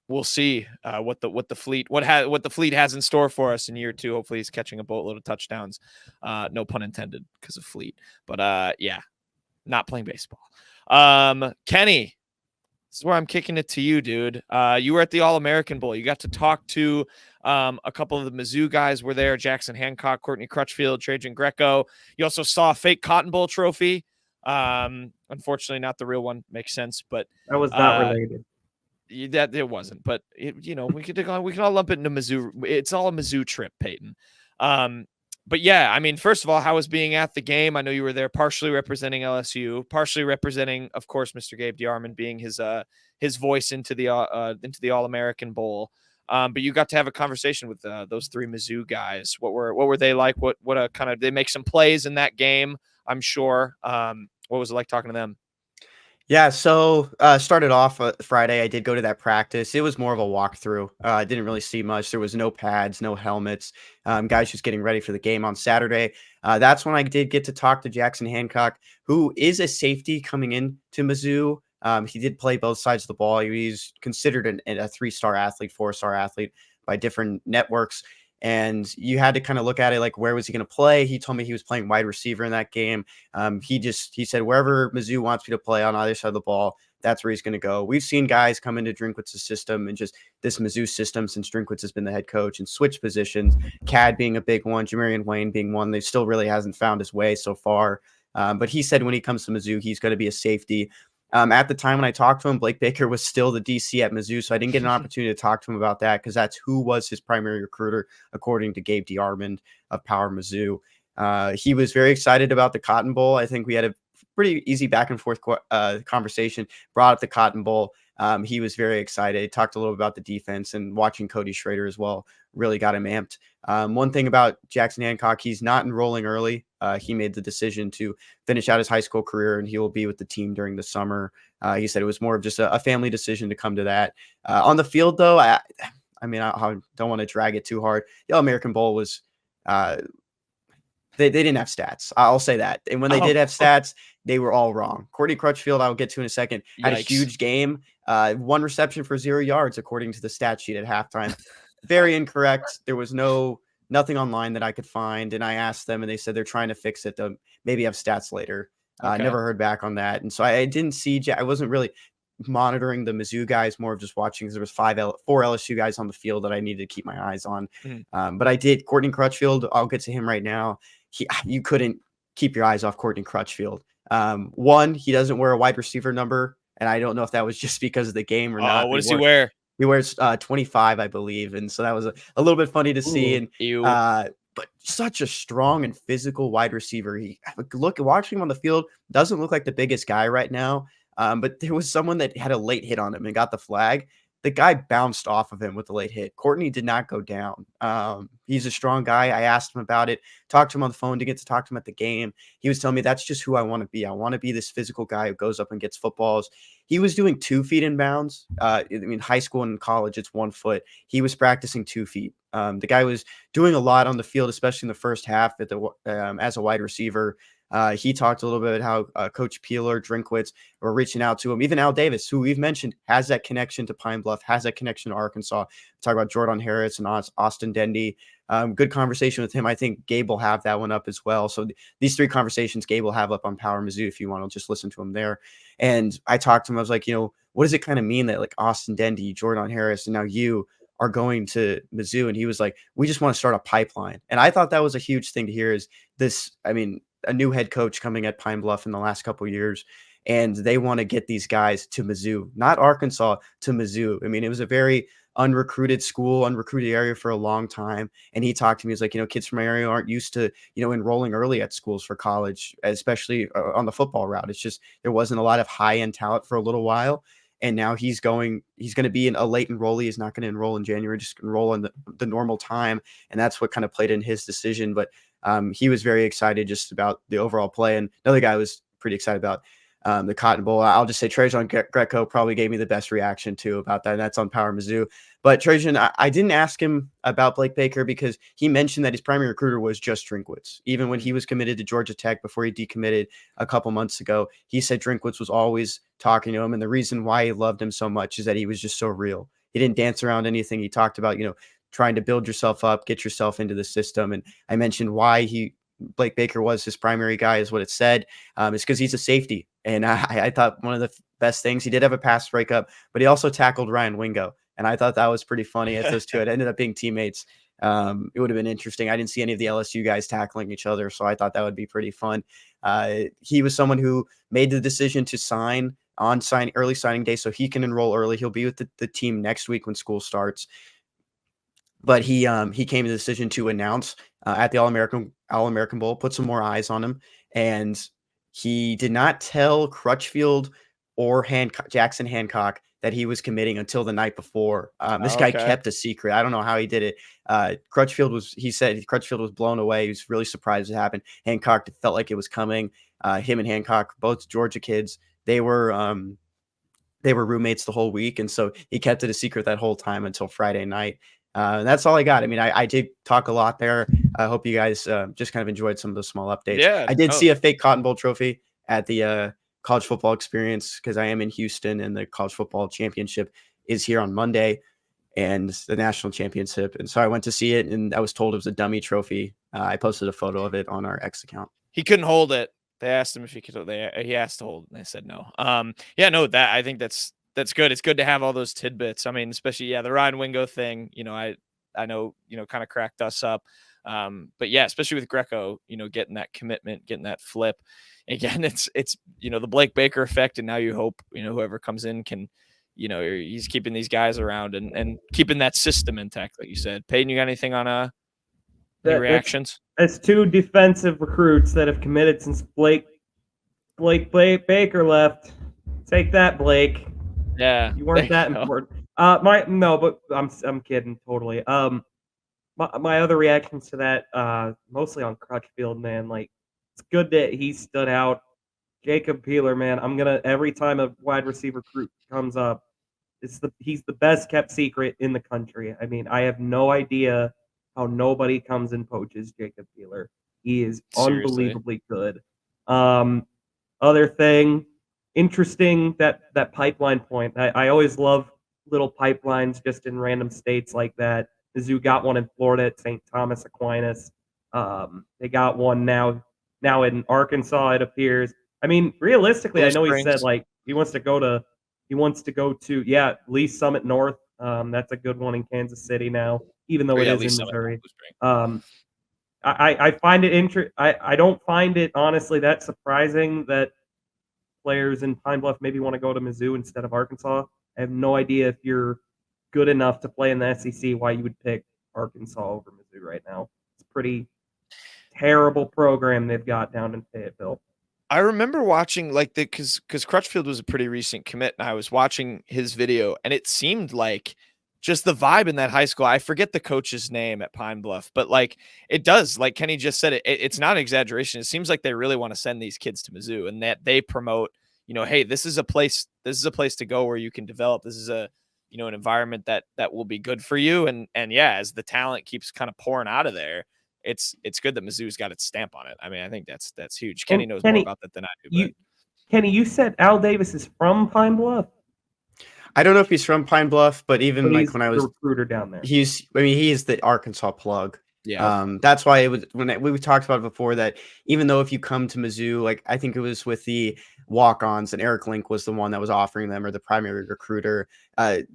S1: We'll see what the fleet has in store for us in year 2. Hopefully he's catching a boatload of touchdowns. No pun intended because of fleet, but yeah, not playing baseball. Kenny, this is where I'm kicking it to you, dude. You were at the All-American Bowl. You got to talk to a couple of the Mizzou guys were there. Jackson Hancock, Courtney Crutchfield, Trajen Greco. You also saw a fake Cotton Bowl trophy. Unfortunately, not the real one. Makes sense, but
S4: that was not related.
S1: That it wasn't, but we can all lump it into Mizzou. It's all a Mizzou trip, Peyton. But yeah, I mean, first of all, how was being at the game? I know you were there partially representing LSU, partially representing, of course, Mr. Gabe DeArmond being his voice into the All-American Bowl. But you got to have a conversation with those 3 Mizzou guys. What were they like? What kind of, they make some plays in that game, I'm sure. What was it like talking to them?
S5: Yeah, so started off Friday. I did go to that practice. It was more of a walkthrough. I didn't really see much. There was no pads, no helmets. Guys just getting ready for the game on Saturday. That's when I did get to talk to Jackson Hancock, who is a safety coming in to Mizzou. He did play both sides of the ball. He's considered a 3-star athlete, 4-star athlete by different networks. And you had to kind of look at it like, where was he going to play? He told me he was playing wide receiver in that game. He said, wherever Mizzou wants me to play on either side of the ball, that's where he's going to go. We've seen guys come into Drinkwitz's system and just this Mizzou system since Drinkwitz has been the head coach and switch positions. Cad being a big one, Jamarian Wayne being one. They still really hasn't found his way so far. But he said when he comes to Mizzou, he's going to be a safety. At the time when I talked to him, Blake Baker was still the DC at Mizzou, so I didn't get an opportunity to talk to him about that because that's who was his primary recruiter, according to Gabe DeArmond of Power Mizzou. He was very excited about the Cotton Bowl. I think we had a pretty easy back and forth conversation, brought up the Cotton Bowl. He was very excited. He talked a little about the defense, and watching Cody Schrader as well really got him amped. One thing about Jackson Hancock, he's not enrolling early. He made the decision to finish out his high school career, and he will be with the team during the summer. He said it was more of just a family decision to come to that. On the field, though, I don't want to drag it too hard. The All-American Bowl was they didn't have stats. I'll say that. And when they did have stats, they were all wrong. Courtney Crutchfield, I'll get to in a second, had a huge game. 1 reception for 0 yards, according to the stat sheet at halftime. Very incorrect. There was nothing online that I could find. And I asked them and they said they're trying to fix it. They'll maybe have stats later. I never heard back on that. And so I didn't see, I wasn't really monitoring the Mizzou guys, more of just watching because there was 4 LSU guys on the field that I needed to keep my eyes on. But I did. Courtney Crutchfield, I'll get to him right now. You couldn't keep your eyes off Courtney Crutchfield. One, he doesn't wear a wide receiver number, and I don't know if that was just because of the game or not.
S1: What does he wear?
S5: He wears 25, I believe, and so that was a little bit funny to see. And but such a strong and physical wide receiver. Watching him on the field, doesn't look like the biggest guy right now. But there was someone that had a late hit on him and got the flag. The guy bounced off of him with the late hit. Courtney did not go down. He's a strong guy. I asked him about it, talked to him on the phone, to get to talk to him at the game. He was telling me that's just who I want to be. I want to be this physical guy who goes up and gets footballs. He was doing 2 feet in bounds. High school and college, it's 1 foot. He was practicing 2 feet. The guy was doing a lot on the field, especially in the first half as a wide receiver. He talked a little bit about how Coach Peeler, Drinkwitz were reaching out to him. Even Al Davis, who we've mentioned, has that connection to Pine Bluff, has that connection to Arkansas. Talk about Jordan Harris and Austin Dendy. Good conversation with him. I think Gabe will have that one up as well. So these 3 conversations Gabe will have up on Power Mizzou if you want to just listen to him there. And I talked to him. I was like, what does it kind of mean that like Austin Dendy, Jordan Harris, and now you are going to Mizzou? And he was like, we just want to start a pipeline. And I thought that was a huge thing to hear is this. A new head coach coming at Pine Bluff in the last couple of years, and they want to get these guys to Mizzou, not Arkansas, to Mizzou. It was a very unrecruited school, unrecruited area for a long time. And he talked to me, he's like, kids from my area aren't used to, enrolling early at schools for college, especially on the football route. It's just, there wasn't a lot of high end talent for a little while. And now he's going to be a late enrollee. He's not going to enroll in January, just enroll in the normal time. And that's what kind of played in his decision. But he was very excited just about the overall play. And another guy was pretty excited about the Cotton Bowl. I'll just say Trajen Greco probably gave me the best reaction too about that. And that's on Power Mizzou. But Trajan, I didn't ask him about Blake Baker because he mentioned that his primary recruiter was just Drinkwitz. Even when he was committed to Georgia Tech before he decommitted a couple months ago, he said Drinkwitz was always talking to him. And the reason why he loved him so much is that he was just so real. He didn't dance around anything. He talked about, trying to build yourself up, get yourself into the system. And I mentioned why Blake Baker was his primary guy is what it said. It's because he's a safety. And I thought one of the best things, he did have a pass breakup, but he also tackled Ryan Wingo. And I thought that was pretty funny as those two had ended up being teammates. It would have been interesting. I didn't see any of the LSU guys tackling each other, so I thought that would be pretty fun. He was someone who made the decision to sign on early signing day so he can enroll early. He'll be with the team next week when school starts. But he came to the decision to announce at the All-American Bowl, put some more eyes on him. And he did not tell Crutchfield or Jackson Hancock that he was committing until the night before. This guy kept a secret. I don't know how he did it. He said Crutchfield was blown away. He was really surprised it happened. Hancock felt like it was coming. Him and Hancock, both Georgia kids, they were roommates the whole week. And so he kept it a secret that whole time until Friday night. That's all I got. I did talk a lot there. I hope you guys just kind of enjoyed some of those small updates.
S1: Yeah,
S5: I did see a fake Cotton Bowl trophy at the college football experience because I am in Houston and the college football championship is here on Monday. and the national championship. And so I went to see it, and I was told it was a dummy trophy. I posted a photo of it on our X account.
S1: He couldn't hold it. They asked him if he could. He asked to hold it, and they said no. Yeah, no, that I think that's good. It's good to have all those tidbits. I mean, especially the Ryan Wingo thing. I know kind of cracked us up. But yeah, especially with Greco, getting that commitment, getting that flip. Again, it's the Blake Baker effect, and now you hope whoever comes in can. He's keeping these guys around and keeping that system intact, like you said. Peyton, you got anything on any reactions?
S4: That's 2 defensive recruits that have committed since Blake Baker left. Take that, Blake.
S1: Yeah,
S4: you weren't that important. But I'm kidding totally. My other reactions to that, mostly on Crutchfield, man. Like, it's good that he stood out. Jacob Peeler, man. Every time a wide receiver recruit comes up, he's the best kept secret in the country. I mean, I have no idea how nobody comes and poaches Jacob Peeler. He is unbelievably good. Other thing, interesting that pipeline point. I always love little pipelines just in random states like that. Mizzou got one in Florida at St. Thomas Aquinas. They got one now in Arkansas, it appears. I mean, realistically, I know he said like he wants to go to Lee Summit North. That's a good one in Kansas City now, even though it is in Missouri. I find it I don't find it honestly that surprising that players in Pine Bluff maybe want to go to Mizzou instead of Arkansas. I have no idea if you're good enough to play in the SEC why you would pick Arkansas over Mizzou right now. It's a pretty terrible program they've got down in Fayetteville.
S1: I remember watching because Crutchfield was a pretty recent commit, and I was watching his video, and it seemed like just the vibe in that high school. I forget the coach's name at Pine Bluff, but it does, like Kenny just said, it's not an exaggeration. It seems like they really want to send these kids to Mizzou, and that they promote, hey, this is a place to go where you can develop. This is an environment that will be good for you. And yeah, as the talent keeps kind of pouring out of there, it's good that Mizzou's got its stamp on it. I mean, I think that's huge. Kenny knows more about that than I do.
S4: Kenny, you said Al Davis is from Pine Bluff?
S5: I don't know if he's from Pine Bluff, but even when I was
S4: the recruiter down there,
S5: he is the Arkansas plug.
S1: Yeah.
S5: That's why it was we talked about it before that even though if you come to Mizzou, I think it was with the walk-ons and Eric Link was the one that was offering them or the primary recruiter.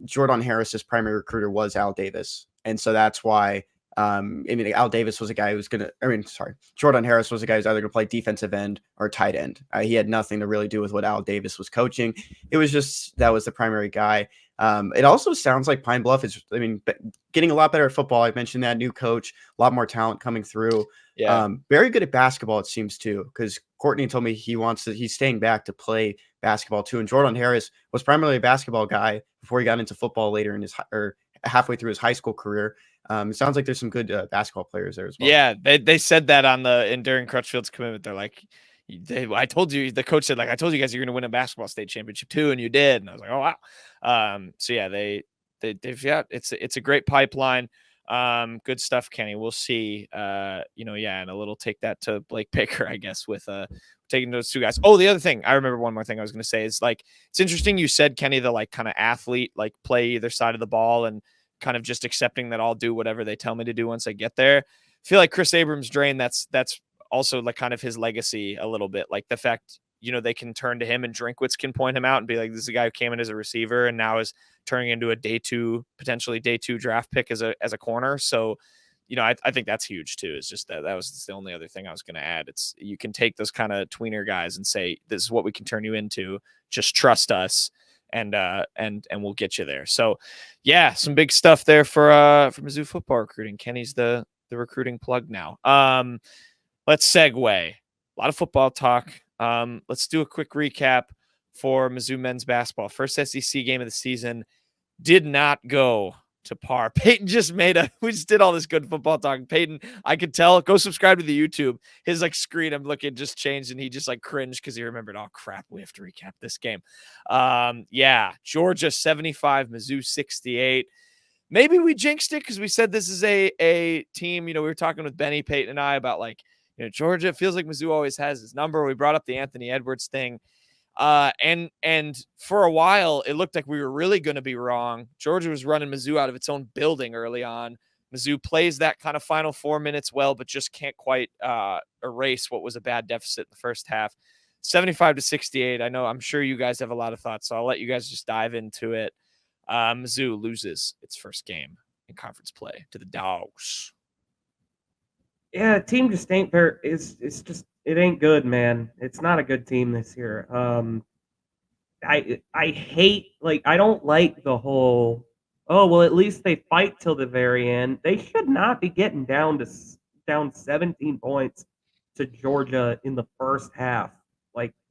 S5: Jordan Harris's primary recruiter was Al Davis. And so that's why Al Davis was a guy who's Jordan Harris was a guy who's either going to play defensive end or tight end. He had nothing to really do with what Al Davis was coaching. It was just that was the primary guy. It also sounds like Pine Bluff is, getting a lot better at football. I mentioned that new coach, a lot more talent coming through.
S1: Yeah.
S5: Very good at basketball, it seems too, because Courtney told me he's staying back to play basketball too. And Jordan Harris was primarily a basketball guy before he got into football later in halfway through his high school career. It sounds like there's some good basketball players there as well.
S1: Yeah, they said that during Crutchfield's commitment. They're like, I told you, the coach said, I told you guys you're going to win a basketball state championship too, and you did. And I was like, oh wow. So yeah, they've got it's a great pipeline. Good stuff, Kenny. We'll see. And a little take that to Blake Baker, I guess, with taking those 2 guys. Oh, the other thing, I remember one more thing I was going to say is it's interesting. You said, Kenny, the kind of athlete, play either side of the ball and kind of just accepting that I'll do whatever they tell me to do once I get there. I feel like Chris Abrams-Drain, that's also kind of his legacy a little bit. The fact, they can turn to him and Drinkwitz can point him out and be like, this is a guy who came in as a receiver and now is turning into a potentially day two draft pick as a corner. So, I think that's huge too. It's just that was the only other thing I was going to add. It's, you can take those kind of tweener guys and say, this is what we can turn you into. Just trust us. And we'll get you there. So yeah, some big stuff there for Mizzou football recruiting. Kenny's the recruiting plug now. Let's segue. A lot of football talk. Let's do a quick recap for Mizzou men's basketball. First SEC game of the season did not go to par. Peyton just we just did all this good football talk. Peyton, I could tell, go subscribe to the YouTube. His screen I'm looking just changed and he just cringed because he remembered, oh crap, we have to recap this game. Georgia 75, Mizzou 68. Maybe we jinxed it because we said this is a team, we were talking with Benny, Peyton, and I about Georgia, it feels like Mizzou always has his number. We brought up the Anthony Edwards thing. And for a while, it looked like we were really going to be wrong. Georgia was running Mizzou out of its own building early on. Mizzou plays that kind of final 4 minutes well, but just can't quite erase what was a bad deficit in the first half. 75-68. I'm sure you guys have a lot of thoughts, so I'll let you guys just dive into it. Mizzou loses its first game in conference play to the Dogs.
S4: Yeah, the team just ain't very. It's just it ain't good, man. It's not a good team this year. I hate I don't like the whole. Oh well, at least they fight till the very end. They should not be getting down 17 points to Georgia in the first half,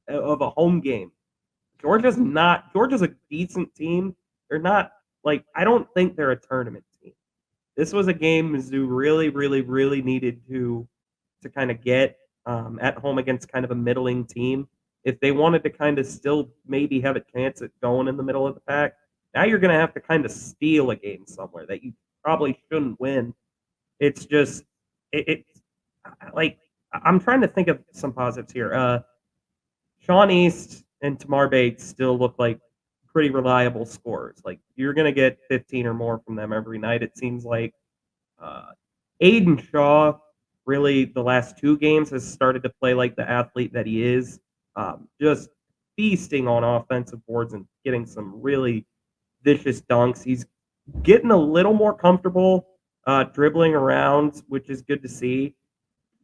S4: of a home game. Georgia's a decent team. They're not I don't think they're a tournament team. This was a game Mizzou really, really, really needed to kind of get at home against kind of a middling team. If they wanted to kind of still maybe have a chance at going in the middle of the pack, now you're going to have to kind of steal a game somewhere that you probably shouldn't win. It's just, I'm trying to think of some positives here. Sean East and Tamar Bates still look like pretty reliable scorers. You're going to get 15 or more from them every night, it seems like. Aiden Shaw, really, the last 2 games has started to play like the athlete that he is. Just feasting on offensive boards and getting some really vicious dunks. He's getting a little more comfortable dribbling around, which is good to see.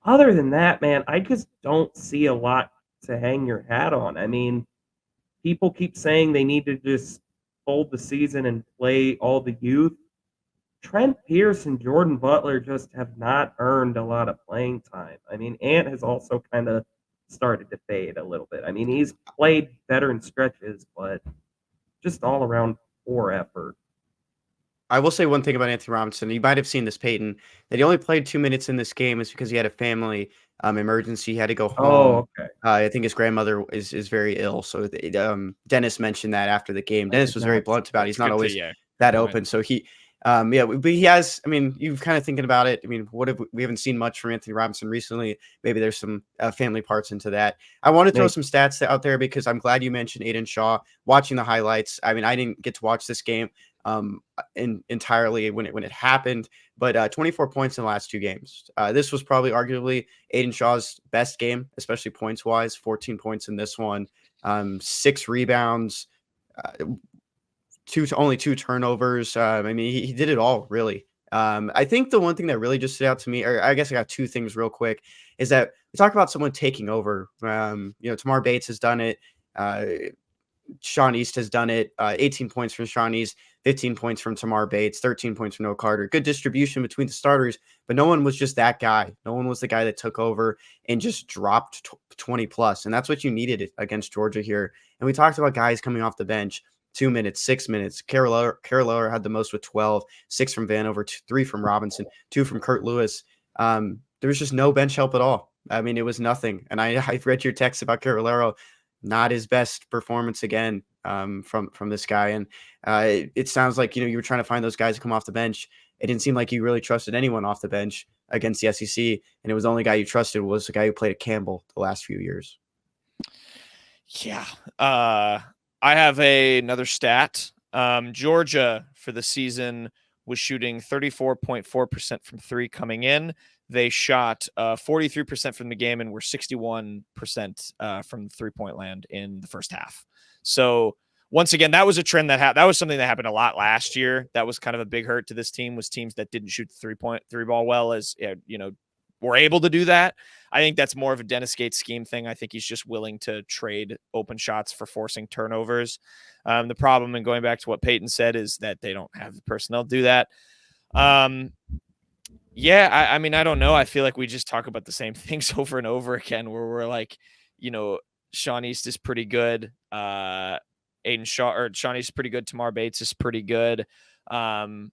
S4: Other than that, man, I just don't see a lot to hang your hat on. I mean, people keep saying they need to just hold the season and play all the youth. Trent Pierce and Jordan Butler just have not earned a lot of playing time. I mean, Ant has also kind of started to fade a little bit. I mean, he's played better in stretches, but just all around poor effort.
S5: I will say one thing about Anthony Robinson. You might have seen this, Peyton, that he only played 2 minutes in this game is because he had a family emergency. He had to go home.
S4: Oh, okay.
S5: I think his grandmother is very ill. So Dennis mentioned that after the game. Dennis was very blunt about it. He's not always that open. So he, but he has, I mean, you've kind of thinking about it. I mean, we haven't seen much from Anthony Robinson recently. Maybe there's some family parts into that. I want to throw some stats out there because I'm glad you mentioned Aiden Shaw. Watching the highlights, I mean, I didn't get to watch this game entirely when it happened, but 24 points in the last 2 games. This was probably arguably Aiden Shaw's best game, especially points wise. 14 points in this one, 6 rebounds, only 2 turnovers. I mean, he did it all really. I think the one thing that really just stood out to me, or I guess I got 2 things real quick, is that we talk about someone taking over. Tamar Bates has done it. Sean East has done it. 18 points from Sean East, 15 points from Tamar Bates, 13 points from Noah Carter. Good distribution between the starters, but no one was just that guy. No one was the guy that took over and just dropped 20 plus. And that's what you needed against Georgia here. And we talked about guys coming off the bench, 2 minutes, 6 minutes. Carolina had the most with 12, 6 from Vanover, 3 from Robinson, 2 from Kurt Lewis. There was just no bench help at all. I mean, it was nothing. And I read your text about Carolina. Not his best performance again from this guy. And it sounds like, you were trying to find those guys to come off the bench. It didn't seem like you really trusted anyone off the bench against the SEC. And it was the only guy you trusted was the guy who played at Campbell the last few years.
S1: Yeah. I have another stat. Georgia for the season was shooting 34.4% from 3 coming in. They shot 43% from the game and were 61% from 3-point land in the first half. So once again, that was a trend that was something that happened a lot last year. That was kind of a big hurt to this team, was teams that didn't shoot the 3 ball well were able to do that. I think that's more of a Dennis Gates scheme thing. I think he's just willing to trade open shots for forcing turnovers. The problem, and going back to what Peyton said, is that they don't have the personnel to do that. Yeah, I mean, I don't know. I feel like we just talk about the same things over and over again, where we're like, Sean East is pretty good. Sean East is pretty good. Tamar Bates is pretty good. And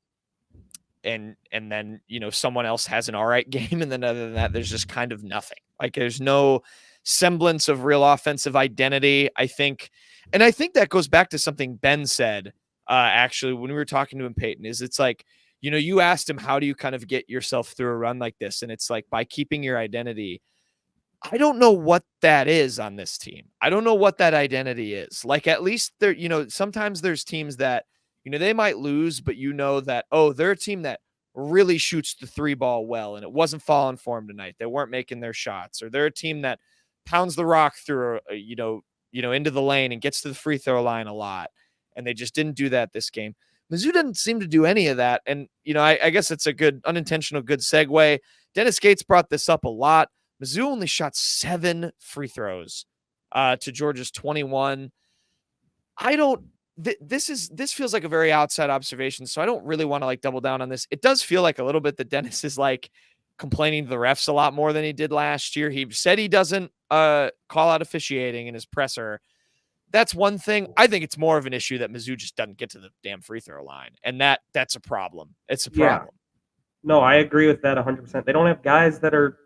S1: then, someone else has an all right game. And then other than that, there's just kind of nothing. Like, there's no semblance of real offensive identity, I think. And I think that goes back to something Ben said, actually, when we were talking to him, Peyton, is it's like, you asked him, how do you kind of get yourself through a run like this? And it's like, by keeping your identity. I don't know what that is on this team. I don't know what that identity is. Like, at least there, sometimes there's teams that, they might lose, but that, oh, they're a team that really shoots the three ball well, and it wasn't falling for them tonight. They weren't making their shots, or they're a team that pounds the rock through, into the lane and gets to the free throw line a lot. And they just didn't do that this game. Mizzou didn't seem to do any of that. And, I guess it's a good unintentional, good segue. Dennis Gates brought this up a lot. Mizzou only shot 7 free throws to Georgia's 21. This feels like a very outside observation, so I don't really want to like double down on this. It does feel like a little bit that Dennis is like complaining to the refs a lot more than he did last year. He said he doesn't call out officiating in his presser. That's one thing. I think it's more of an issue that Mizzou just doesn't get to the damn free throw line, and that's a problem. It's a problem.
S4: Yeah. No, I agree with that 100%. They don't have guys that are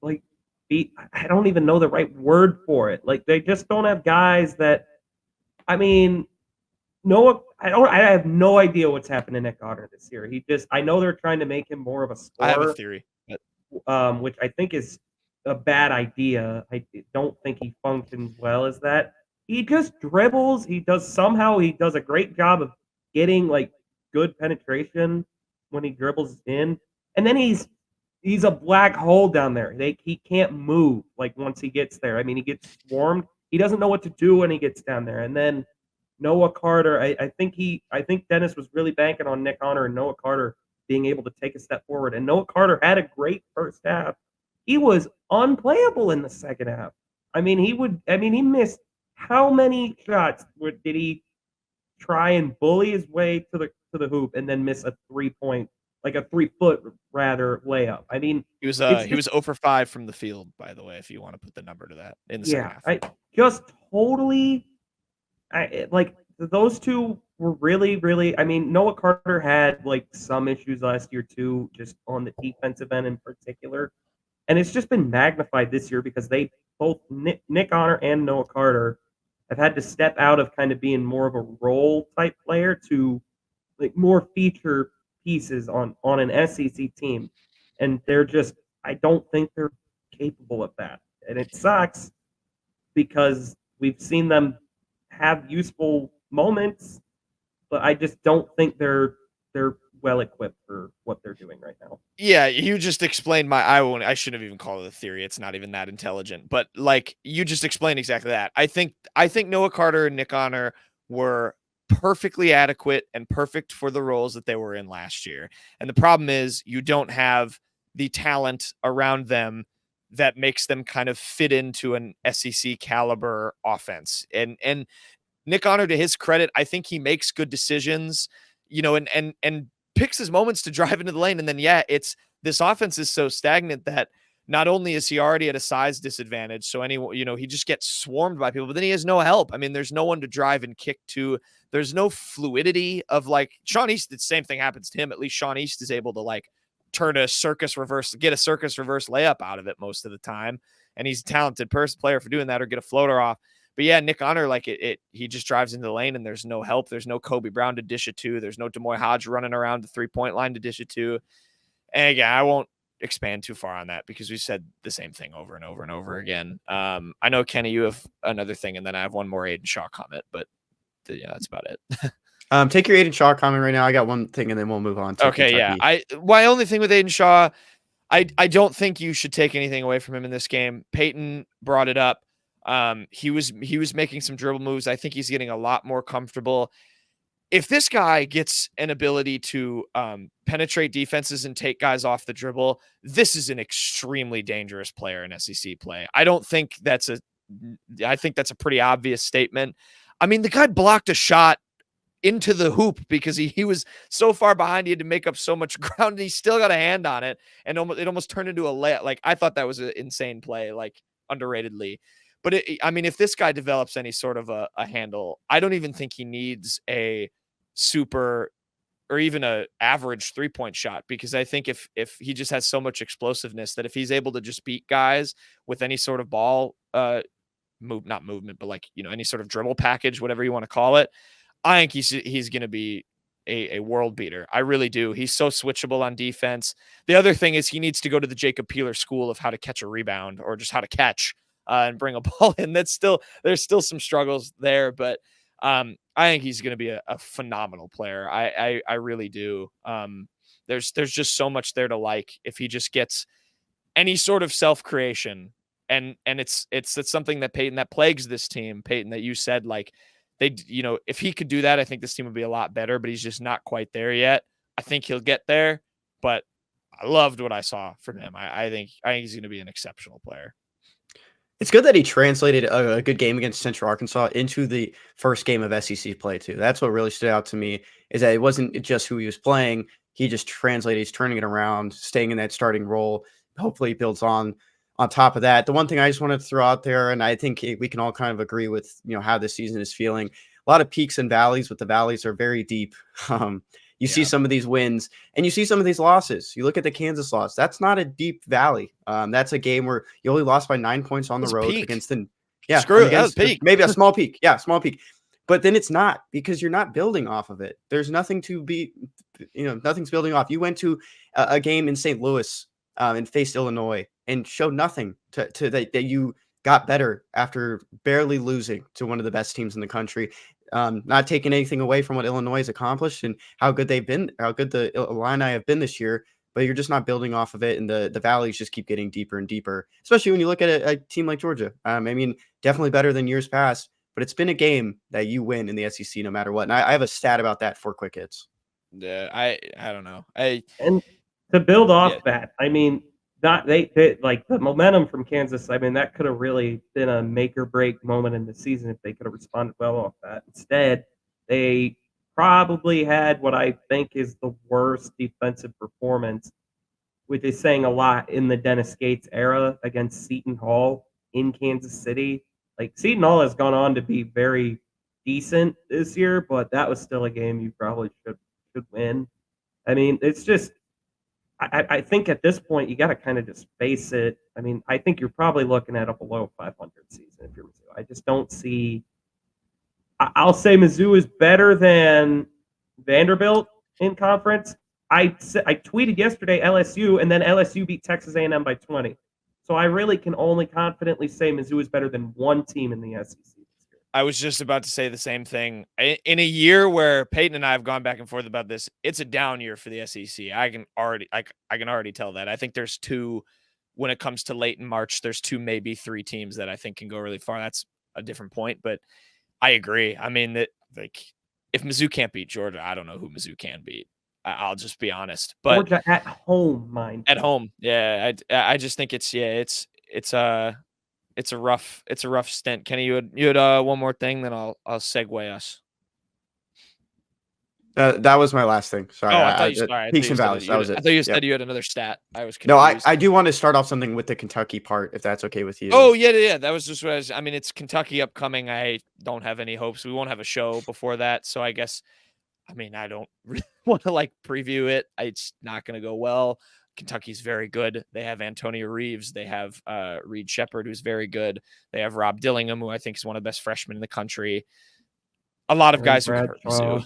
S4: like I don't even know the right word for it. Like, they just don't have guys that, I mean, I have no idea what's happened to Nick Otter this year. I know they're trying to make him more of a scorer.
S1: I have a theory.
S4: Which I think is a bad idea. I don't think he functions well as that. He just dribbles. He does a great job of getting like good penetration when he dribbles in. And then he's a black hole down there. He can't move like once he gets there. I mean, he gets swarmed. He doesn't know what to do when he gets down there. And then Noah Carter, I think Dennis was really banking on Nick Honor and Noah Carter being able to take a step forward. And Noah Carter had a great first half. He was unplayable in the second half. I mean, he missed how many shots did he try and bully his way to the hoop and then miss a 3-point, like a 3-foot rather layup? I mean,
S1: he was 0 for 5 from the field, by the way, if you want to put the number to that in the second half.
S4: Those two were really, really, I mean, Noah Carter had like some issues last year too, just on the defensive end in particular. And it's just been magnified this year because they both, Nick Honor and Noah Carter, have had to step out of kind of being more of a role type player to like more feature pieces on an SEC team. And I don't think they're capable of that. And it sucks because we've seen them have useful moments, but I just don't think they're well equipped for what they're doing right now.
S1: Yeah, you just explained I shouldn't have even called it a theory. It's not even that intelligent, but like you just explained exactly that. I think Noah Carter and Nick Honor were perfectly adequate and perfect for the roles that they were in last year. And the problem is you don't have the talent around them that makes them kind of fit into an SEC caliber offense. And Nick Honor, to his credit, I think he makes good decisions, and picks his moments to drive into the lane. And then, this offense is so stagnant that not only is he already at a size disadvantage, so he just gets swarmed by people, but then he has no help. I mean, there's no one to drive and kick to. There's no fluidity of like Sean East. The same thing happens to him. At least Sean East is able to like get a circus reverse layup out of it most of the time. And he's a talented player for doing that, or get a floater off. But yeah, Nick Honor, like he just drives into the lane and there's no help. There's no Kobe Brown to dish it to. There's no Demoy Hodge running around the 3-point line to dish it to. And again, I won't expand too far on that because we said the same thing over and over and over again. I know, Kenny, you have another thing, and then I have one more Aiden Shaw comment, but that's about it.
S5: Take your Aiden Shaw comment right now. I got one thing, and then we'll move on to
S1: okay,
S5: Kentucky.
S1: yeah. My only thing with Aiden Shaw, I don't think you should take anything away from him in this game. Peyton brought it up. He was making some dribble moves. I think he's getting a lot more comfortable. If this guy gets an ability to penetrate defenses and take guys off the dribble, this is an extremely dangerous player in SEC play. I think that's a pretty obvious statement. I mean, the guy blocked a shot into the hoop because he was so far behind. He had to make up so much ground, and he still got a hand on it, and it almost turned into a layup. Like, I thought that was an insane play, like underratedly. But if this guy develops any sort of a handle, I don't even think he needs a super or even a average 3-point shot, because I think if he just has so much explosiveness that if he's able to just beat guys with any sort of ball, not movement, but like, any sort of dribble package, whatever you want to call it, I think he's going to be a world beater. I really do. He's so switchable on defense. The other thing is he needs to go to the Jacob Peeler school of how to catch a rebound or just how to catch and bring a ball in. There's still some struggles there, but I think he's going to be a phenomenal player. I really do. There's just so much there to like if he just gets any sort of self-creation. And it's something that Peyton, that plagues this team, Peyton, that you said, like, if he could do that, I think this team would be a lot better, but he's just not quite there yet. I think he'll get there, but I loved what I saw from him. I think he's going to be an exceptional player.
S5: It's good that he translated a good game against Central Arkansas into the first game of SEC play too. That's what really stood out to me, is that it wasn't just who he was playing. He just translated, he's turning it around, staying in that starting role. Hopefully he builds on top of that. The one thing I just wanted to throw out there, and I think we can all kind of agree with, how this season is feeling, a lot of peaks and valleys, but the valleys are very deep. You see some of these wins and you see some of these losses. You look at the Kansas loss. That's not a deep valley. That's a game where you only lost by 9 points on the road against the
S1: that was peak.
S5: Maybe a small peak. Yeah, small peak. But then it's not, because you're not building off of it. There's nothing to be, nothing's building off. You went to a game in St. Louis and faced Illinois and showed nothing to that you got better after barely losing to one of the best teams in the country. Not taking anything away from what Illinois has accomplished and how good they've been, how good the Illini have been this year, but you're just not building off of it. And the valleys just keep getting deeper and deeper, especially when you look at a team like Georgia. I mean, definitely better than years past, but it's been a game that you win in the SEC no matter what. And I have a stat about that for quick hits.
S1: Yeah, I don't know.
S4: And to build off that, I mean, they like the momentum from Kansas. I mean, that could have really been a make or break moment in the season if they could have responded well off that. Instead, they probably had what I think is the worst defensive performance, which is saying a lot, in the Dennis Gates era against Seton Hall in Kansas City. Like, Seton Hall has gone on to be very decent this year, but that was still a game you probably should win. I mean, it's just, I think at this point you got to kind of just face it. I mean, I think you're probably looking at a below 500 season if you're Mizzou. I just don't see. I'll say Mizzou is better than Vanderbilt in conference. I tweeted yesterday LSU, and then LSU beat Texas A&M by 20. So I really can only confidently say Mizzou is better than one team in the SEC this year.
S1: I was just about to say the same thing. In a year where Peyton and I have gone back and forth about this, it's a down year for the SEC. I can already tell that. I think there's two, when it comes to late in March, there's two, maybe three teams that I think can go really far. That's a different point, but I agree. I mean, that, like, if Mizzou can't beat Georgia, I don't know who Mizzou can beat. I'll just be honest. But
S4: Georgia at home, mind.
S1: At home, yeah. I just think it's a rough stint. Kenny, you had one more thing, then I'll segue us.
S5: That was my last thing. Sorry.
S1: Oh, I thought you said
S5: peaks and valleys. That was it.
S1: I thought you said you had another stat. I was confused.
S5: No, I do want to start off something with the Kentucky part, if that's okay with you.
S1: Oh, yeah. That was just what I mean, it's Kentucky upcoming. I don't have any hopes. We won't have a show before that, so I guess, I mean, I don't really want to preview it. It's not going to go well. Kentucky's very good. They have Antonio Reeves. They have Reed Shepherd, who's very good. They have Rob Dillingham, who I think is one of the best freshmen in the country. A lot of guys who can hurt Mizzou.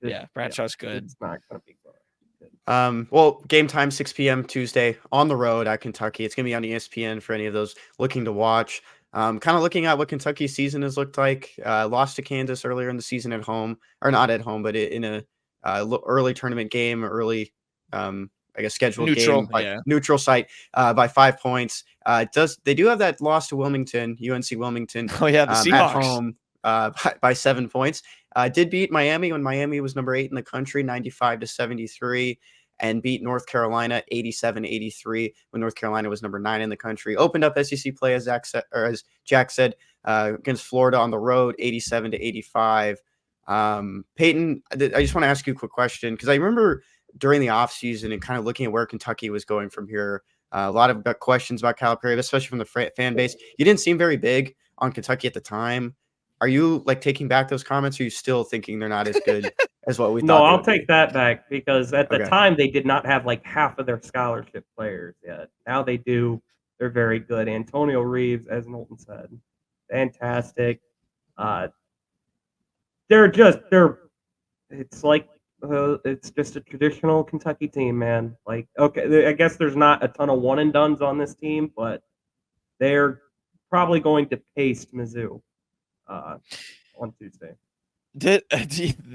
S1: Yeah, Bradshaw's good.
S4: It's not going to be good.
S5: Well, game time, 6 p.m. Tuesday on the road at Kentucky. It's going to be on ESPN for any of those looking to watch. Kind of looking at what Kentucky's season has looked like. Lost to Kansas earlier in the season at home, or not at home, but in a early tournament game, early, I guess, scheduled
S1: neutral,
S5: game, neutral site by 5 points. They do have that loss to Wilmington, UNC Wilmington.
S1: Oh yeah, the Seahawks
S5: at home by 7 points. Did beat Miami when Miami was number 8 in the country, 95-73. And beat North Carolina 87-83 when North Carolina was number 9 in the country. Opened up SEC play, as Jack said, against Florida on the road, 87-85. Peyton, I just want to ask you a quick question, because I remember during the offseason and kind of looking at where Kentucky was going from here, a lot of questions about Calipari, especially from the fan base. You didn't seem very big on Kentucky at the time. Are you taking back those comments, or are you still thinking they're not as good as what we thought?
S4: No, I'll take that back, because at the time they did not have half of their scholarship players yet. Now they do. They're very good. Antonio Reeves, as Knowlton said, fantastic. It's like It's just a traditional Kentucky team, man. Like, okay, I guess there's not a ton of one and dones on this team, but they're probably going to paste Mizzou on Tuesday.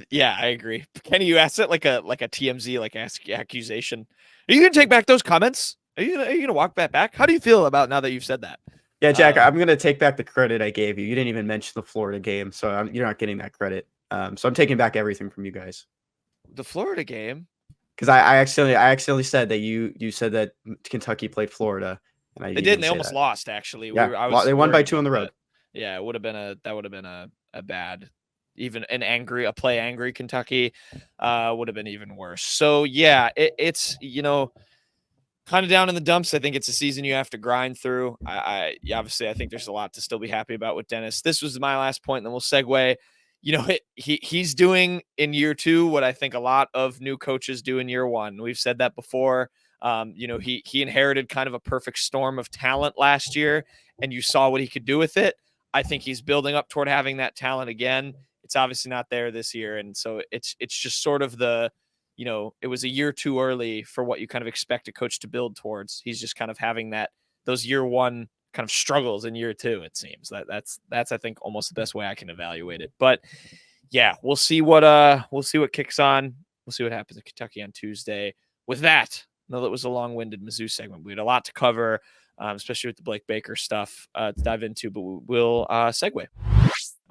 S1: Yeah, I agree. Kenny, you asked it like a TMZ accusation. Are you gonna take back those comments? Are you gonna walk that back? How do you feel about now that you've said that?
S5: Yeah, Jack, I'm going to take back the credit I gave you. You didn't even mention the Florida game, so you're not getting that credit. So I'm taking back everything from you guys.
S1: The Florida game?
S5: Because I accidentally said that you said that Kentucky played Florida, and I
S1: They did. And they almost lost. Actually,
S5: Yeah, they won by 2 on the road.
S1: Yeah, it would have been a bad, even a play angry Kentucky would have been even worse. So yeah, it's kind of down in the dumps. I think it's a season you have to grind through. Obviously I think there's a lot to still be happy about with Dennis. This was my last point, and then we'll segue. He's doing in year 2 what I think a lot of new coaches do in year 1. We've said that before. He inherited kind of a perfect storm of talent last year, and you saw what he could do with it. I think he's building up toward having that talent again. It's obviously not there this year, and so it's just sort of it was a year too early for what you kind of expect a coach to build towards. He's just kind of having those year 1 kind of struggles in year 2. It seems that's I think almost the best way I can evaluate it. But yeah, we'll see what kicks on. We'll see what happens in Kentucky on Tuesday. With that, I know that was a long-winded Mizzou segment. We had a lot to cover, especially with the Blake Baker stuff to dive into, but we'll segue.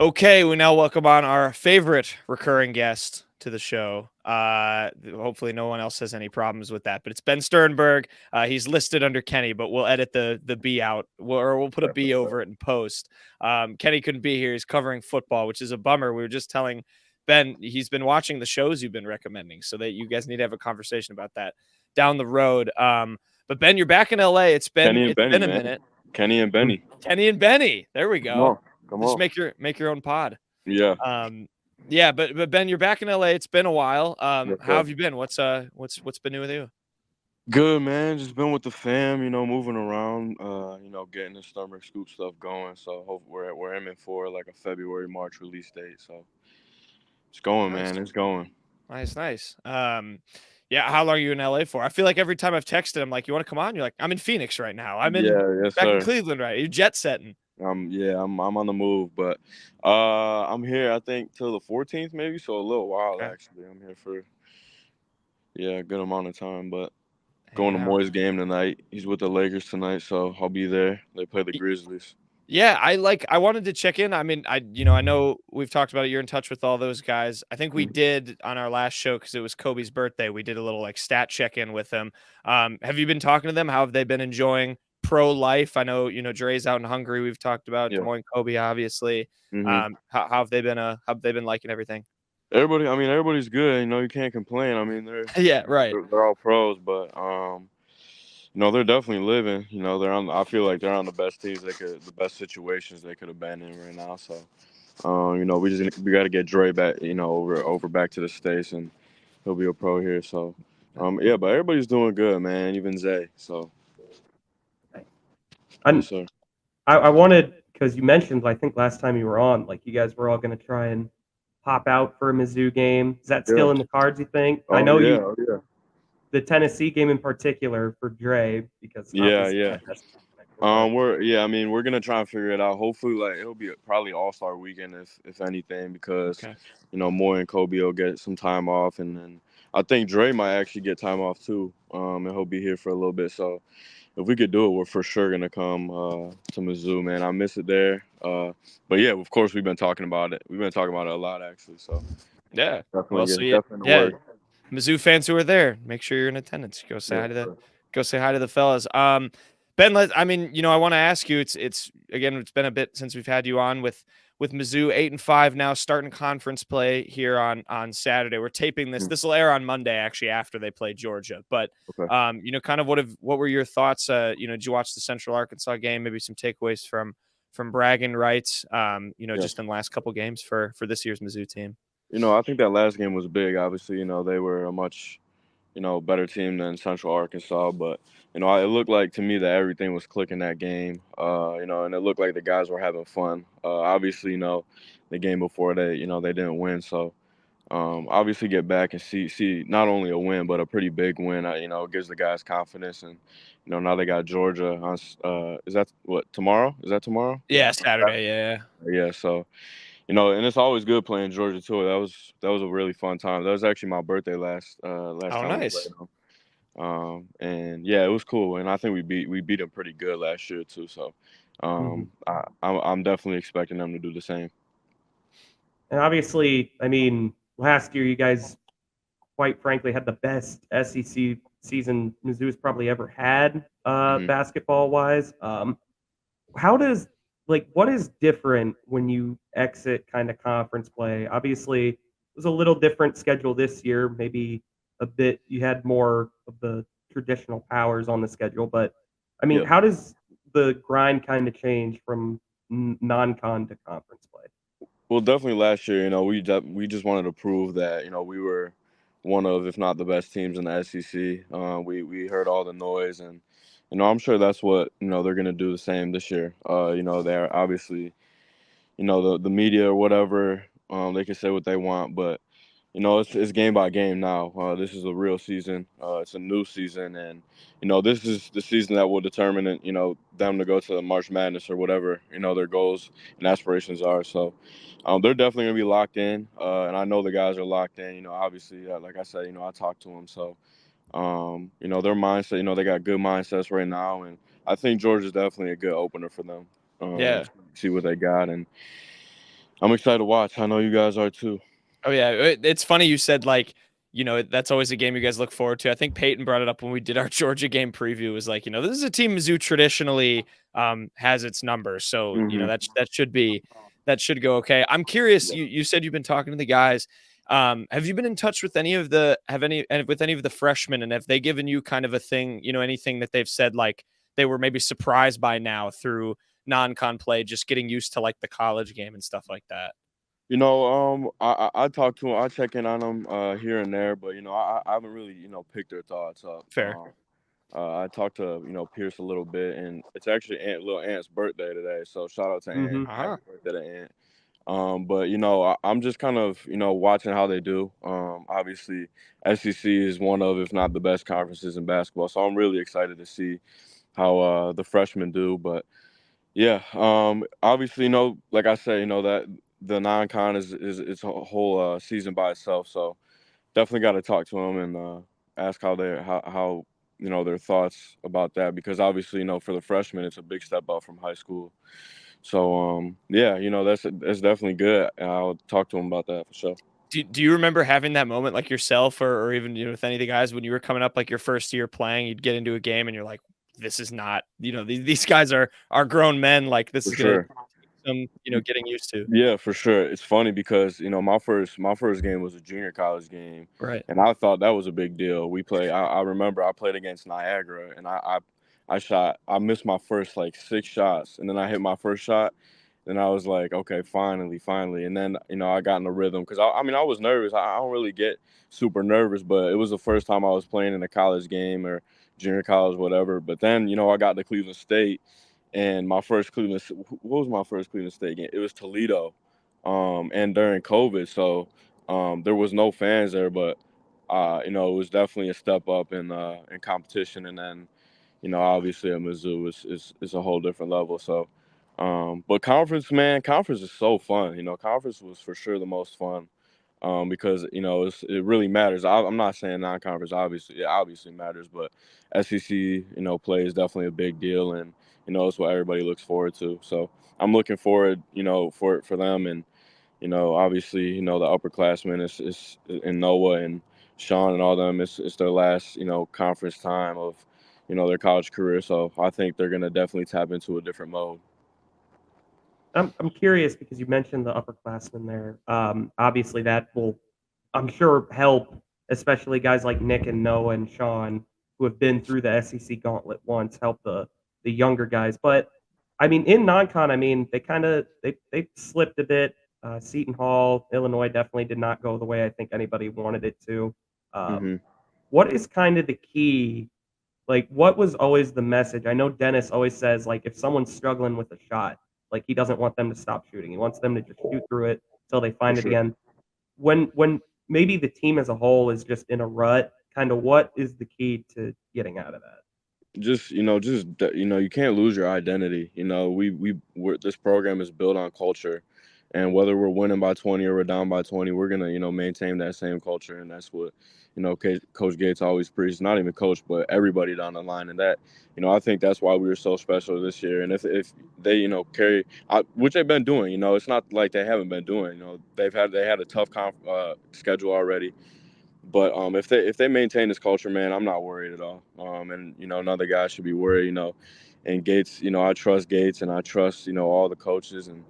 S1: Okay, we now welcome on our favorite recurring guest to the show. Hopefully no one else has any problems with that, but it's Ben Sternberg. He's listed under Kenny, but we'll edit the B out, or we'll put a B over it in post. Kenny couldn't be here. He's covering football, which is a bummer. We were just telling Ben he's been watching the shows you've been recommending, so that you guys need to have a conversation about that down the road. But Ben, you're back in LA. It's been a minute.
S6: Kenny and Benny.
S1: Kenny and Benny. There we go.
S6: Come
S1: Just
S6: on.
S1: make your own pod.
S6: Yeah.
S1: Yeah, but Ben, you're back in LA. It's been a while. How have you been? What's been new with you?
S6: Good, man. Just been with the fam, moving around, getting the Sternberg Scoop stuff going. So hope we're aiming for like a February, March release date. So it's going, man. It's going.
S1: Nice. Yeah, how long are you in LA for? I feel like every time I've texted him, like, you want to come on? You're like, I'm in Phoenix right now. I'm in back in Cleveland, right? You're jet setting.
S6: I'm on the move, but I'm here I think till the 14th maybe, so a little while actually. I'm here for a good amount of time, but going to Moy's game tonight. He's with the Lakers tonight, so I'll be there. They play the Grizzlies.
S1: Yeah, I wanted to check in. I mean, I know we've talked about it. You're in touch with all those guys. I think we did on our last show because it was Kobe's birthday. We did a little like stat check in with them. Have you been talking to them? How have they been enjoying pro life? I know Dre's out in Hungary. We've talked about Des Moines, Kobe, obviously.
S6: Mm-hmm.
S1: How have they been liking everything?
S6: Everybody's good. You can't complain. I mean, they're all pros, but they're definitely living. I feel like they're on the best teams the best situations they could have been in right now. So, we got to get Dre back, over back to the States, and he'll be a pro here. So, but everybody's doing good, man. Even Zay. So,
S4: yes, sir. I wanted, because you mentioned, I think last time you were on, like you guys were all going to try and pop out for a Mizzou game. Is that still in the cards, you think? I know the Tennessee game in particular for Dre, because
S6: we're gonna try and figure it out. Hopefully, it'll be probably All-Star weekend if anything, because Moy and Kobe will get some time off, and then I think Dre might actually get time off too, and he'll be here for a little bit. So if we could do it, we're for sure gonna come to Mizzou, man. I miss it there. But yeah, of course we've been talking about it. We've been talking about it a lot actually. So
S1: yeah,
S6: definitely work.
S1: Mizzou fans who are there, make sure you're in attendance. Go say hi to the fellas. Ben, I want to ask you. It's been a bit since we've had you on with Mizzou 8-5 now, starting conference play here on Saturday. We're taping this. This will air on Monday, actually, after they play Georgia. But kind of what were your thoughts? Did you watch the Central Arkansas game? Maybe some takeaways from bragging rights. Just in the last couple games for this year's Mizzou team.
S6: I think that last game was big. Obviously, they were a much, better team than Central Arkansas. But, it looked like to me that everything was clicking that game, and it looked like the guys were having fun. Obviously, the game before they didn't win. So, obviously get back and see not only a win but a pretty big win. You know, it gives the guys confidence, and you know now they got Georgia on. Is that what tomorrow? Is that tomorrow?
S1: Yeah, Saturday. Yeah.
S6: Yeah. So you know, and it's always good playing Georgia too. That was a really fun time. That was actually my birthday last
S1: Oh,
S6: time we
S1: nice.
S6: played them. And yeah, it was cool, and I think we beat them pretty good last year too. So, I'm definitely expecting them to do the same.
S4: And obviously, I mean, last year you guys, quite frankly, had the best SEC season Mizzou's probably ever had,
S6: Mhm.
S4: basketball wise. How does what is different when you exit kind of conference play? Obviously, it was a little different schedule this year. Maybe a bit you had more of the traditional powers on the schedule, but I mean,
S6: Yep.
S4: how does the grind kind of change from non-con to conference play?
S6: Well, definitely last year, you know, we just wanted to prove that, you know, we were one of, if not the best teams in the SEC. We heard all the noise, and you know, I'm sure that's what you know they're gonna do the same this year. You know, they're obviously, you know, the media or whatever, they can say what they want, but you know, it's game by game now. This is a real season. It's a new season, and you know, this is the season that will determine it. You know, them to go to the March Madness or whatever. You know, their goals and aspirations are. So, they're definitely gonna be locked in, and I know the guys are locked in. You know, obviously, like I said, you know, I talked to them, so you know, their mindset. You know, they got good mindsets right now, and I think Georgia's definitely a good opener for them.
S1: Yeah.
S6: See what they got, and I'm excited to watch. I know you guys are too.
S1: Oh yeah, it's funny you said like, you know, that's always a game you guys look forward to. I think Peyton brought it up when we did our Georgia game preview. Was like, you know, this is a team Mizzou traditionally has its numbers, so you know
S6: Hmm.
S1: that should go okay. I'm curious. You said you've been talking to the guys. Have you been in touch with any of the with any of the freshmen, and have they given you kind of a thing, you know, anything that they've said like they were maybe surprised by now through non-con play, just getting used to like the college game and stuff like that?
S6: You know, I talk to them, I check in on them here and there, but you know, I haven't really you know picked their thoughts up.
S1: Fair.
S6: I talked to you know Pierce a little bit, and it's actually little Ant's birthday today, so shout out to Ant.
S4: Mm-hmm.
S6: Happy birthday to Ant. But you know, I'm just kind of you know watching how they do. Obviously, SEC is one of, if not the best conferences in basketball, so I'm really excited to see how the freshmen do. But yeah, obviously, you know, like I said, you know that the non-con is it's a whole season by itself. So definitely got to talk to them and ask how you know their thoughts about that, because obviously, you know, for the freshmen, it's a big step up from high school. So yeah, you know, that's definitely good. And I'll talk to them about that for sure.
S1: Do you remember having that moment like yourself or even, you know, with any of the guys when you were coming up, like your first year playing, you'd get into a game and you're like, this is not, you know, these guys are grown men. Like this
S6: For
S1: is going to
S6: sure.
S1: take some, you know, getting used to.
S6: Yeah, for sure. It's funny because you know my first game was a junior college game,
S1: Right.
S6: and I thought that was a big deal. We played. I remember I played against Niagara, and I shot. I missed my first like 6 shots, and then I hit my first shot. And I was like, okay, finally. And then you know I got in the rhythm because I mean I was nervous. I don't really get super nervous, but it was the first time I was playing in a college game or junior college, whatever. But then you know I got to Cleveland State. And my first what was my first Cleveland State game? It was Toledo, and during COVID, so there was no fans there, but you know, it was definitely a step up in competition. And then, you know, obviously at Mizzou is a whole different level. So, but conference, man, conference is so fun. You know, conference was for sure the most fun. Because you know it really matters. I'm not saying non-conference obviously it obviously matters, but SEC you know play is definitely a big deal, and you know it's what everybody looks forward to. So I'm looking forward, you know, for them, and you know obviously you know the upperclassmen is in Noah and Sean and all them. It's their last you know conference time of you know their college career, so I think they're gonna definitely tap into a different mode.
S4: I'm curious because you mentioned the upperclassmen there. Obviously, that will, I'm sure, help, especially guys like Nick and Noah and Sean who have been through the SEC gauntlet once, help the younger guys. But I mean, in non-con, I mean, they kind of they slipped a bit. Seton Hall, Illinois, definitely did not go the way I think anybody wanted it to. Um,
S6: Hmm.
S4: what is kind of the key? Like, what was always the message? I know Dennis always says, like, if someone's struggling with a shot, like, he doesn't want them to stop shooting. He wants them to just shoot through it till they
S6: For
S4: find it
S6: sure.
S4: again. When maybe the team as a whole is just in a rut. Kind of what is the key to getting out of that?
S6: Just you can't lose your identity. This program is built on culture, and whether we're winning by 20 or we're down by 20, we're gonna maintain that same culture, and that's what Coach Gates always preaches. Not even coach, but everybody down the line, and that I think that's why we were so special this year. And if they carry, which they've been doing, it's not like they haven't been doing. They had a tough schedule already. But if they maintain this culture, man, I'm not worried at all. And another guy should be worried. And Gates, I trust Gates, and I trust all the coaches, and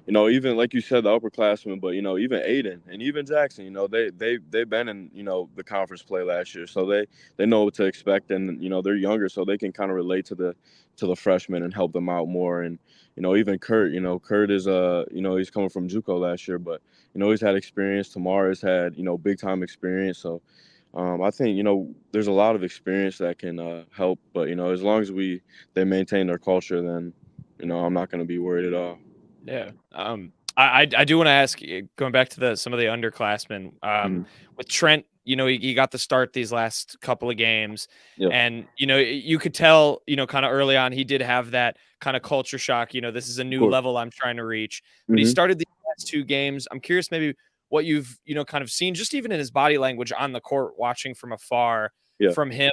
S6: even like you said, the upperclassmen, but even Aiden and even Jackson, they've been in the conference play last year, so they know what to expect, and they're younger, so they can kind of relate to the freshmen and help them out more. And even Kurt is he's coming from JUCO last year, but he's had experience. Tamara's had big time experience, so I think there's a lot of experience that can help. But as long as they maintain their culture, then I'm not going to be worried at all.
S1: Yeah. I do want to ask, going back to some of the underclassmen, with Trent, he got the start these last couple of games,
S6: Yeah.
S1: and you could tell, kind of early on, he did have that kind of culture shock. This is a new level I'm trying to reach. But he started these last 2 games. I'm curious, maybe what you've kind of seen, just even in his body language on the court, watching from afar, from him,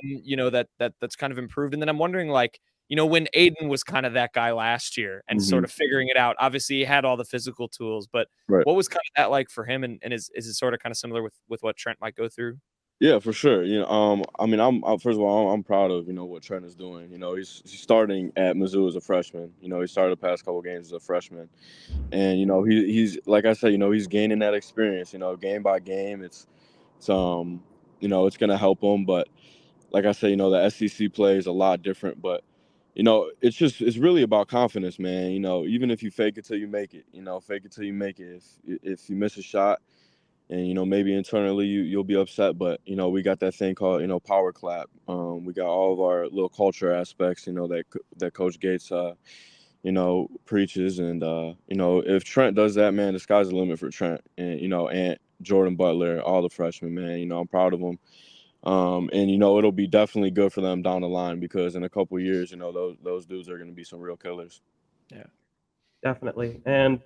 S1: that's kind of improved. And then I'm wondering, like, when Aiden was kind of that guy last year and sort of figuring it out, obviously he had all the physical tools, but what was kind of that like for him? And is it sort of kind of similar with what Trent might go through?
S6: Yeah, for sure. I mean, I'm first of all, I'm proud of what Trent is doing. He's starting at Mizzou as a freshman. He started the past couple games as a freshman, and he's like I said, he's gaining that experience. Game by game, it's gonna help him. But like I said, the SEC play is a lot different. But it's really about confidence, man. Even if you fake it till you make it, fake it till you make it. If you miss a shot, and maybe internally you'll be upset, but we got that thing called power clap. We got all of our little culture aspects, that Coach Gates preaches, and if Trent does that, man, the sky's the limit for Trent, and Jordan Butler, all the freshmen, man. I'm proud of them. And it'll be definitely good for them down the line, because in a couple of years, those dudes are going to be some real killers.
S1: Yeah,
S4: definitely. And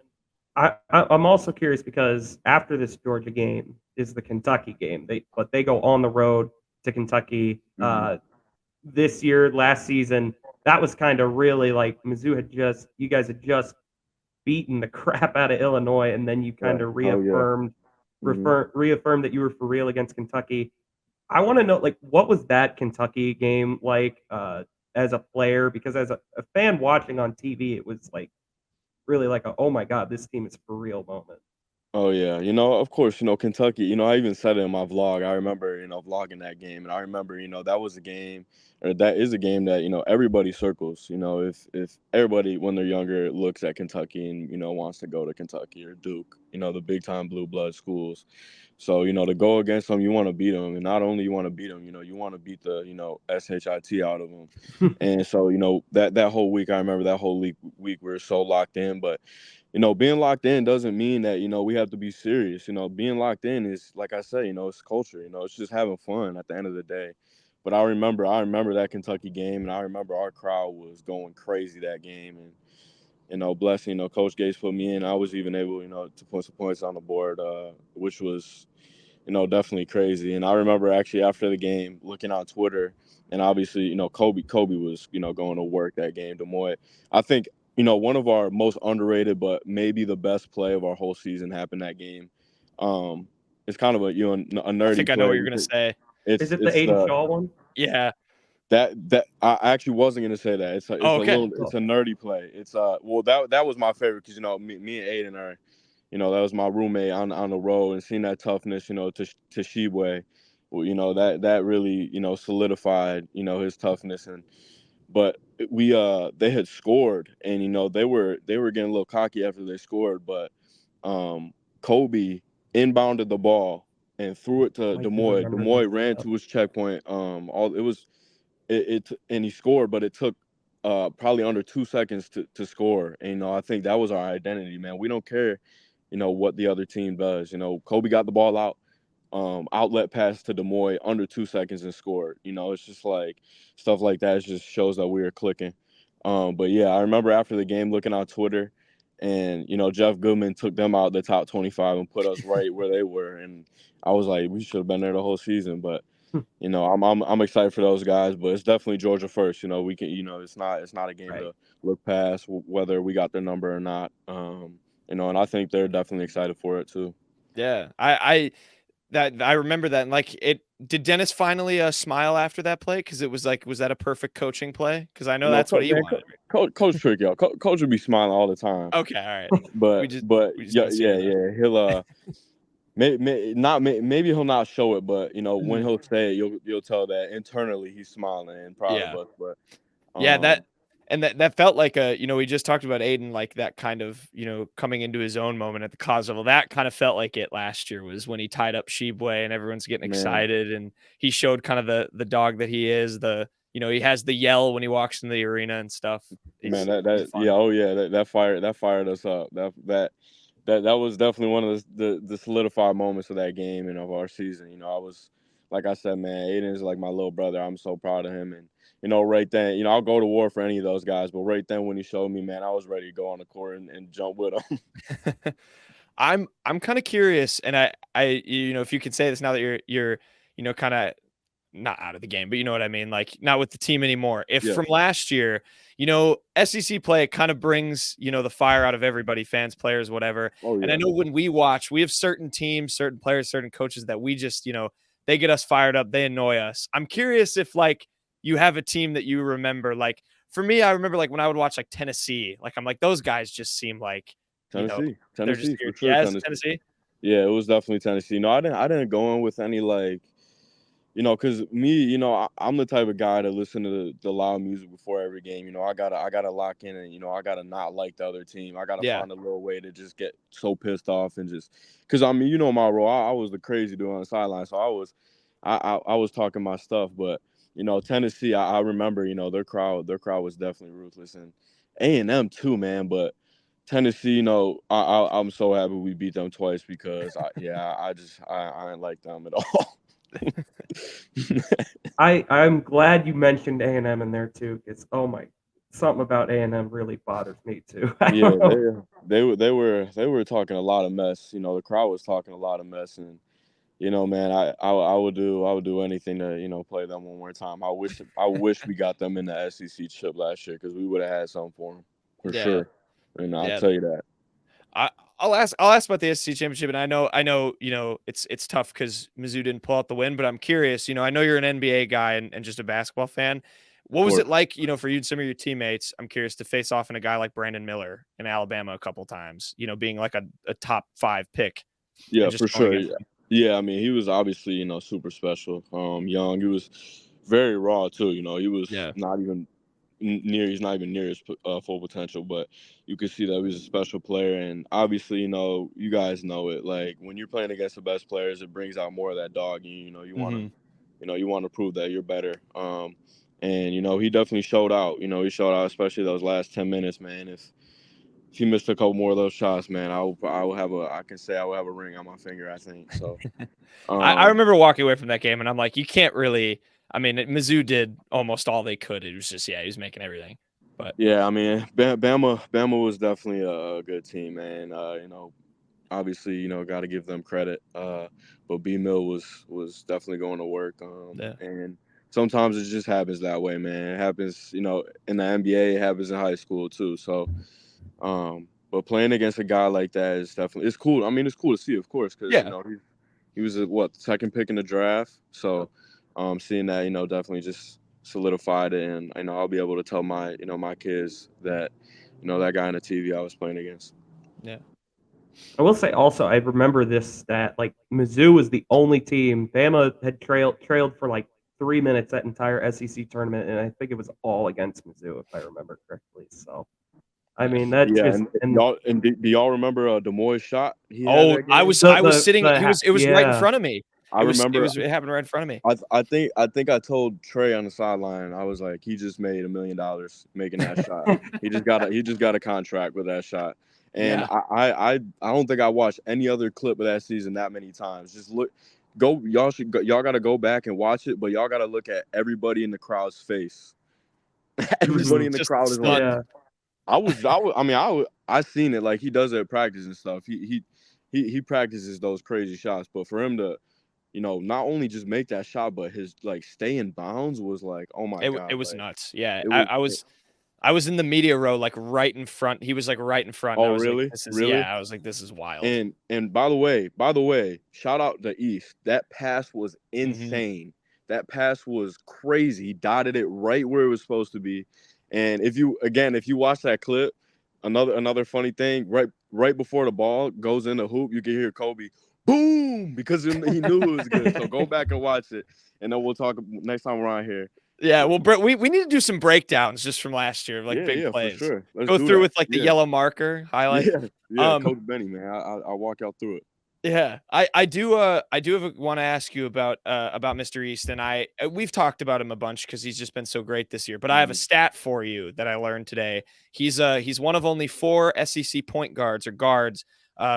S4: I'm also curious, because after this Georgia game is the Kentucky game. They go on the road to Kentucky this year. Last season, that was kind of really like Mizzou you guys had just beaten the crap out of Illinois, and then you kind of reaffirmed that you were for real against Kentucky. I want to know, like, what was that Kentucky game like as a player? Because as a fan watching on TV, it was like really like oh my God, this team is for real moment.
S6: Oh yeah, of course, Kentucky, I even said it in my vlog. I remember, vlogging that game, and I remember, that was a game, or that is a game that, everybody circles. If everybody when they're younger looks at Kentucky and, wants to go to Kentucky or Duke, the big time blue blood schools. So, to go against them, you want to beat them, and not only you want to beat them, you want to beat the, SHIT out of them. And so, that whole week, I remember that whole week we were so locked in. But being locked in doesn't mean that, we have to be serious. Being locked in is, like I say, it's culture. It's just having fun at the end of the day. But I remember that Kentucky game, and I remember our crowd was going crazy that game. And, bless, Coach Gates put me in. I was even able, to put some points on the board, which was, definitely crazy. And I remember actually after the game looking on Twitter, and obviously, Kobe was, going to work that game. Demoy, I think, one of our most underrated, but maybe the best play of our whole season happened that game. It's kind of a nerdy.
S1: I think I know what you're gonna say.
S4: Is it the Aiden Shaw one?
S1: Yeah.
S6: That I actually wasn't gonna say that. It's a nerdy play. It's well that was my favorite, because me and Aiden are, that was my roommate on the road, and seeing that toughness, to Shibwe, well, that really solidified his toughness. But they had scored, and they were getting a little cocky after they scored, but Kobe inbounded the ball and threw it to Demoy. Demoy ran to his checkpoint. And he scored, but it took probably under 2 seconds to score. And I think that was our identity, man. We don't care what the other team does. Kobe got the ball out, outlet pass to Demoy under 2 seconds and scored. It's just like stuff like that. It just shows that we were clicking. But yeah, I remember after the game looking on Twitter, and Jeff Goodman took them out the top 25 and put us right where they were, and I was like, we should have been there the whole season. But I'm excited for those guys, but it's definitely Georgia first. We can, it's not a game to look past whether we got their number or not. And I think they're definitely excited for it too.
S1: Yeah, I remember that. And did Dennis finally smile after that play? Because it was was that a perfect coaching play? Because I know that's what he wanted.
S6: Coach trick, y'all. Coach would be smiling all the time.
S1: Okay, all right.
S6: But yeah. He'll maybe he'll not show it, but when he'll say it, you'll tell that internally he's smiling and proud of us. But that felt like we just talked about Aiden, like that kind of coming into his own moment at the college level. That kind of felt like it last year was when he tied up Shebue and everyone's getting excited, and he showed kind of the dog that he is. He has the yell when he walks in the arena and stuff. That fired us up. That was definitely one of the solidified moments of that game and of our season. I was, like I said, man, Aiden is like my little brother. I'm so proud of him. And, right then, I'll go to war for any of those guys. But right then when he showed me, man, I was ready to go on the court and jump with him.
S1: I'm kind of curious. And I if you could say this now that you're kind of not out of the game, but you know what I mean? Like not with the team anymore. From last year, SEC play kind of brings, the fire out of everybody, fans, players, whatever. Oh, yeah. And I know when we watch, we have certain teams, certain players, certain coaches that we just, they get us fired up. They annoy us. I'm curious if you have a team that you remember. Like for me, I remember when I would watch Tennessee, I'm like, those guys just seem like
S6: Tennessee for sure.
S1: Yes, Tennessee.
S6: Yeah, it was definitely Tennessee. No, I didn't go in with any because me, I'm the type of guy to listen to the loud music before every game. I gotta lock in and, I gotta not like the other team. I gotta find a little way to just get so pissed off and just because my role. I was the crazy dude on the sideline, so I was talking my stuff. But Tennessee, I remember, their crowd was definitely ruthless, and A&M too, man. But Tennessee, I'm so happy we beat them twice because I didn't like them at all.
S4: I'm glad you mentioned A&M in there too, because something about A&M really bothers me too.
S6: They were talking a lot of mess. The crowd was talking a lot of mess, and man, I would do anything to play them one more time. I wish we got them in the SEC chip last year because we would have had something for them for sure. And I'll tell you that.
S1: I'll ask about the SEC championship, and I know, it's tough because Mizzou didn't pull out the win, but I'm curious, I know you're an NBA guy and just a basketball fan. What was it like, for you and some of your teammates? I'm curious to face off in a guy like Brandon Miller in Alabama a couple times, being like a top 5 pick.
S6: Yeah, for sure. Yeah, I mean, he was obviously, super special. Young, he was very raw too. He was not even near his full potential, but you could see that he was a special player. And obviously, you guys know it. Like when you're playing against the best players, it brings out more of that dog. You want to, you want to prove that you're better. And he definitely showed out. He showed out, especially those last 10 minutes, man. If he missed a couple more of those shots, man, I will have a ring on my finger, I think. So
S1: I remember walking away from that game and I'm like, you can't really. I mean, Mizzou did almost all they could. It was just, he was making everything. But
S6: yeah, I mean, Bama was definitely a good team, man. Obviously, got to give them credit. But B-Mill was definitely going to work. And sometimes it just happens that way, man. It happens, in the NBA, it happens in high school too. So, but playing against a guy like that is definitely, it's cool. I mean, it's cool to see, of course, because, he was second pick in the draft. So, seeing that, definitely just solidified it, and I'll be able to tell my my kids that that guy on the TV I was playing against.
S4: Yeah, I will say also I remember this stat, Mizzou was the only team. Bama had trailed for 3 minutes that entire SEC tournament, and I think it was all against Mizzou if I remember correctly. So I mean that's just
S6: do y'all remember Demoy's shot?
S1: I was sitting. It was right in front of me.
S6: I remember
S1: it happened right in front of me.
S6: I think I told Trey on the sideline. I was like, he just made $1 million making that shot. He just got a contract with that shot. And I don't think I watched any other clip of that season that many times. Just look, y'all got to go back and watch it, but y'all got to look at everybody in the crowd's face. Everybody in the crowd is like,
S4: yeah.
S6: I seen it. Like, he does it at practice and stuff. He practices those crazy shots, but for him to, not only just make that shot, but his like stay in bounds was like, oh my God,
S1: it was
S6: like,
S1: nuts. Yeah, I was in the media row, like right in front. He was like right in front.
S6: Oh,
S1: and I was
S6: really?
S1: like, this is
S6: Really?
S1: Yeah. I was like, this is wild.
S6: And by the way, shout out the East. That pass was
S1: Mm-hmm.
S6: insane. That pass was crazy. He dotted it right where it was supposed to be. And if you watch that clip, another funny thing, right before the ball goes in the hoop, you can hear Kobe boom, because he knew it was good. So go back and watch it, and then we'll talk next time we're on here.
S1: Yeah, well, Brett, we need to do some breakdowns just from last year, like big plays.
S6: For sure. Let's
S1: go
S6: do
S1: through
S6: that.
S1: with like the yellow marker highlight.
S6: Yeah, Coach Benny, man. I'll walk y'all through it.
S1: Yeah, I do want to ask you about Mr. East, and we've talked about him a bunch because he's just been so great this year. But I have a stat for you that I learned today. He's one of only 4 SEC point guards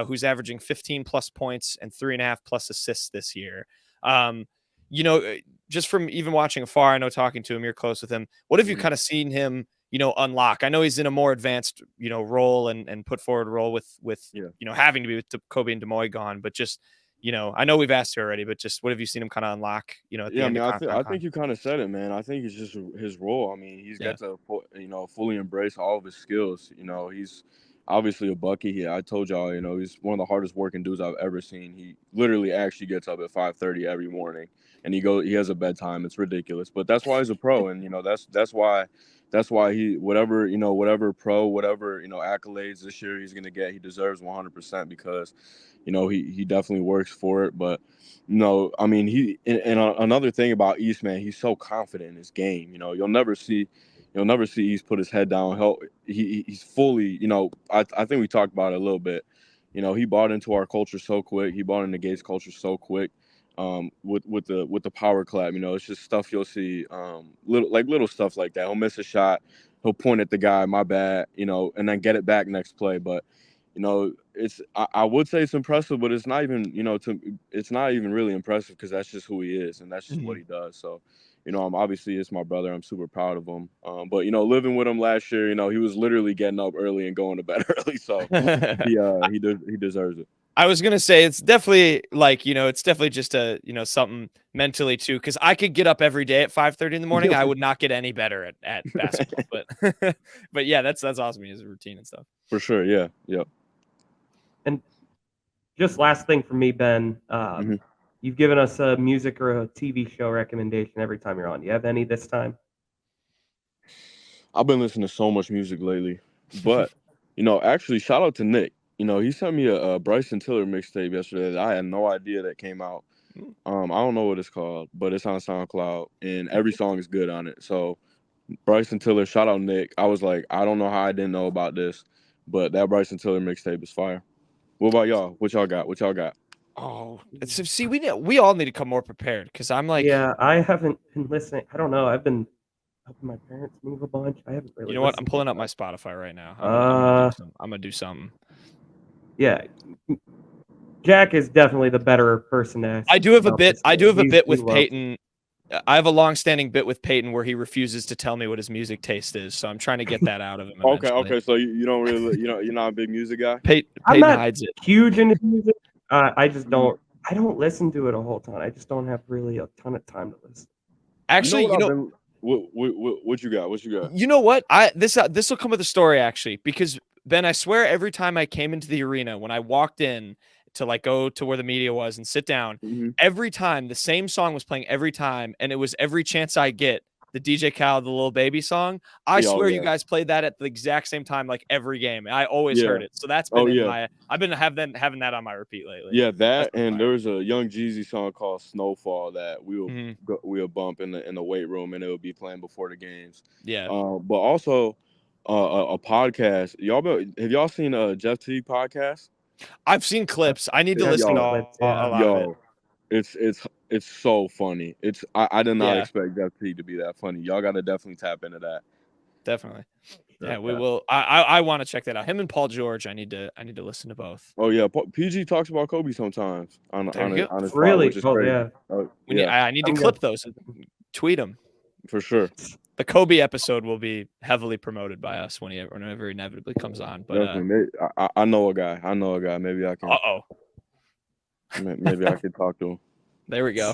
S1: who's averaging 15 plus points and 3.5 plus assists this year. Just from even watching afar, I know talking to him, you're close with him. What have you kind of seen him, unlock? I know he's in a more advanced, role and put forward role with having to be with Kobe and Demoy gone, but just, I know we've asked you already, but just what have you seen him kind of unlock, at the end of
S6: I think you kind of said it, man. I think it's just his role. I mean, he's got to, fully embrace all of his skills. He's obviously a bucket. I told y'all, he's one of the hardest working dudes I've ever seen. He literally actually gets up at 5:30 every morning, and he has a bedtime. It's ridiculous, but that's why he's a pro, and that's why he whatever accolades this year he's gonna get, he deserves 100% because he definitely works for it. But I mean, another thing about East, man, he's so confident in his game. You'll never see East put his head down. He's fully, I think we talked about it a little bit. He bought into our culture so quick. He bought into Gates' culture so quick. With the power clap, it's just stuff you'll see, little stuff like that. He'll miss a shot, he'll point at the guy, my bad, and then get it back next play. But I would say it's impressive, but it's not even, it's not even really impressive because that's just who he is and that's just what he does. So, obviously it's my brother. I'm super proud of him. But living with him last year, he was literally getting up early and going to bed early. So he deserves it.
S1: I was going to say, it's definitely it's definitely just something mentally too. Cause I could get up every day at 5:30 in the morning. I would not get any better at basketball, but yeah, that's awesome. He has a routine and stuff.
S6: For sure. Yeah. Yep.
S4: And just last thing for me, Ben, you've given us a music or a TV show recommendation every time you're on. Do you have any this time?
S6: I've been listening to so much music lately, but actually shout out to Nick. He sent me a Bryson Tiller mixtape yesterday that I had no idea that came out. I don't know what it's called, but it's on SoundCloud, and every song is good on it. So Bryson Tiller, shout out Nick. I was like, I don't know how I didn't know about this, but that Bryson Tiller mixtape is fire. What about y'all? What y'all got?
S1: Oh, see, we all need to come more prepared because I'm like,
S4: yeah, I haven't been listening. I don't know. I've been helping my parents move a bunch. I haven't really.
S1: You know what? I'm pulling up my Spotify right now. I'm gonna do something.
S4: Yeah, Jack is definitely the better person to ask.
S1: I do have a bit with Peyton. I have a long-standing bit with Peyton where he refuses to tell me what his music taste is, so I'm trying to get that out of him.
S6: Okay. So you don't really, you're not a big music guy.
S1: Peyton hides it.
S4: Huge into music. I just don't. I don't listen to it a whole ton. I just don't have really a ton of time to listen.
S1: Actually,
S6: what you got? What you got?
S1: You know what? This will come with a story actually, because Ben, I swear every time I came into the arena, when I walked in to go to where the media was and sit down, every time the same song was playing every time, and it was Every Chance I Get, the DJ Khaled, the Lil Baby song. I swear you guys played that at the exact same time, like every game. I always heard it. So that's been I've been having that on my repeat lately.
S6: Yeah, that and there was a Young Jeezy song called Snowfall that we'll bump in the weight room, and it will be playing before the games.
S1: Yeah.
S6: But also a podcast. Have y'all seen Jeff Teague podcast?
S1: I've seen clips. I need to listen to a lot of it.
S6: It's so funny. I did not expect Jeff Teague to be that funny. Y'all got to definitely tap into that.
S1: Definitely. Yeah, we will. I want to check that out. Him and Paul George. I need to listen to both.
S6: Oh yeah, PG talks about Kobe sometimes on
S1: There
S6: his
S1: you
S6: pod, which is crazy.
S4: Yeah.
S1: I need to clip those and tweet them.
S6: For sure.
S1: The Kobe episode will be heavily promoted by us whenever inevitably comes on. But
S6: I know a guy. Maybe I can. Maybe I could talk to him.
S1: There we go.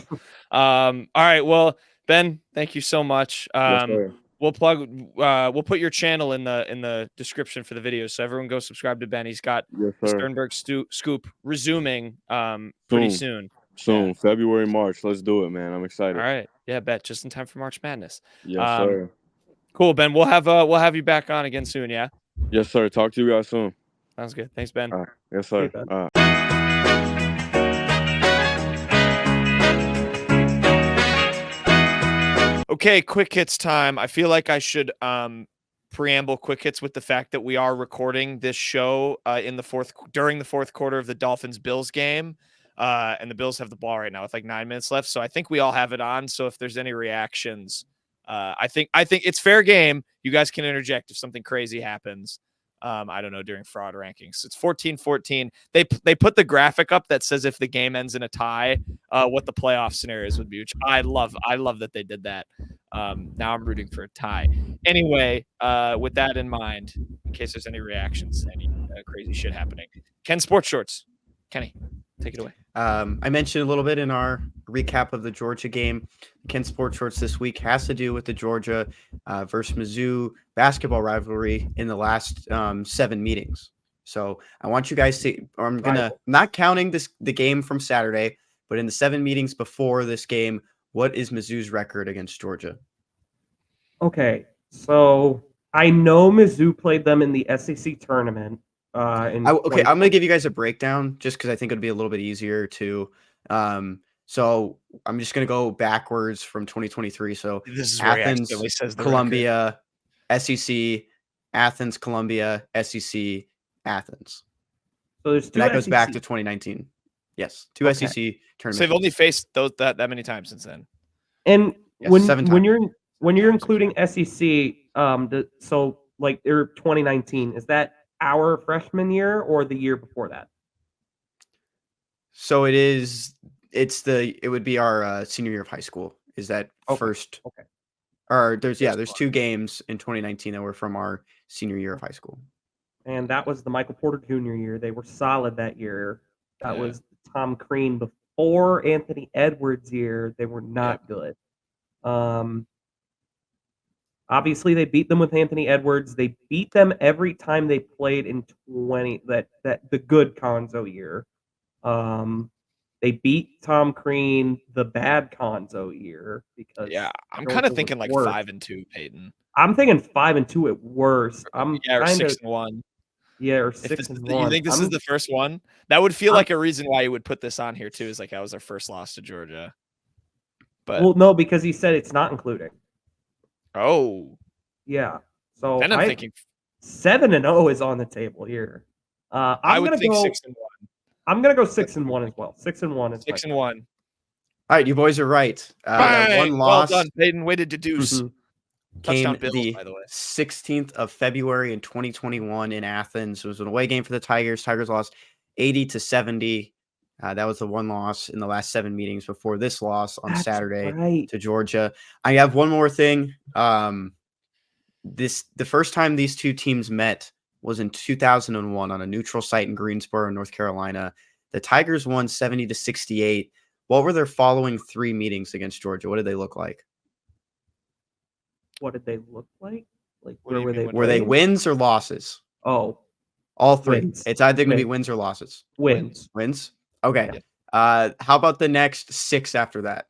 S1: All right. Well, Ben, thank you so much.
S6: Yes, sir.
S1: We'll put your channel in the description for the video, so everyone go subscribe to Ben. He's got Sternberg Scoop resuming pretty soon.
S6: Soon, February, March. Let's do it, man. I'm excited.
S1: All right. Yeah, bet. Just in time for March Madness.
S6: Yes, sir.
S1: Cool, Ben. We'll have you back on again soon, yeah?
S6: Yes, sir. Talk to you guys soon.
S1: Sounds good. Thanks, Ben.
S6: Yes, sir.
S1: Okay, quick hits time. I feel like I should preamble quick hits with the fact that we are recording this show during the fourth quarter of the Dolphins-Bills game. And the Bills have the ball right now with like 9 minutes left. So I think we all have it on. So if there's any reactions, I think it's fair game. You guys can interject if something crazy happens. I don't know, during fraud rankings. It's 14-14. They put the graphic up that says if the game ends in a tie, what the playoff scenarios would be, which I love. I love that they did that. Now I'm rooting for a tie. Anyway, with that in mind, in case there's any reactions, any crazy shit happening. Ken Sports Shorts. Kenny, take it away.
S5: I mentioned a little bit in our recap of the Georgia game. Ken Sports Shorts this week has to do with the Georgia versus Mizzou basketball rivalry in the last 7 meetings. So I want you guys to, or I'm going to, not counting the game from Saturday, but in the 7 meetings before this game, what is Mizzou's record against Georgia?
S4: Okay, so I know Mizzou played them in the SEC tournament. I'm
S5: going to give you guys a breakdown just because I think it'd be a little bit easier to. So I'm just going to go backwards from 2023. So
S1: this is
S5: Athens,
S1: says
S5: Columbia, SEC, Athens, Columbia, SEC, Athens.
S4: So there's two.
S5: And that
S4: SEC.
S5: Goes back to 2019. Yes, two SEC tournaments.
S1: So they've only faced that many times since then.
S4: And
S5: yes,
S4: when you're including SEC, so like they're 2019, is that our freshman year or the year before that?
S5: So it would be our senior year of high school. Is that first?
S4: Okay.
S5: Or there's 2 games in 2019 that were from our senior year of high school.
S4: And that was the Michael Porter Jr. year. They were solid that year. That was Tom Crean before Anthony Edwards year. They were not good. Obviously, they beat them with Anthony Edwards. They beat them every time they played in the good Conzo year. They beat Tom Crean the bad Conzo year because
S1: I'm kind of thinking like 5-2, Peyton.
S4: I'm thinking 5-2 at worst.
S1: Or 6-1.
S4: Yeah, or 6-1.
S1: You think this is the first one? That would feel like a reason why you would put this on here too. Is like that was our first loss to Georgia. But
S4: no, because he said it's not including.
S1: Oh,
S4: yeah. So
S1: then I'm thinking
S4: 7-0 is on the table here.
S1: I would think 6-1.
S4: I'm gonna go 6-1 as well. 6-1 is
S1: 6-1.
S5: All right, you boys are right. One loss.
S1: Well done, Peyton. Way to deduce.
S5: Came
S1: Bills,
S5: the
S1: by the way.
S5: 16th of February in 2021 in Athens. It was an away game for the Tigers. Tigers lost 80-70. That was the one loss in the last 7 meetings before this loss on Saturday to Georgia. I have one more thing. The first time these two teams met was in 2001 on a neutral site in Greensboro, North Carolina. The Tigers won 70-68. What were their following 3 meetings against Georgia? What did they look like?
S4: What did they look like? Like
S5: were they wins or losses?
S4: Oh,
S5: all 3.
S4: Wins.
S5: It's either going to be wins or losses.
S4: Wins.
S5: Okay. Yeah. How about the next 6 after that?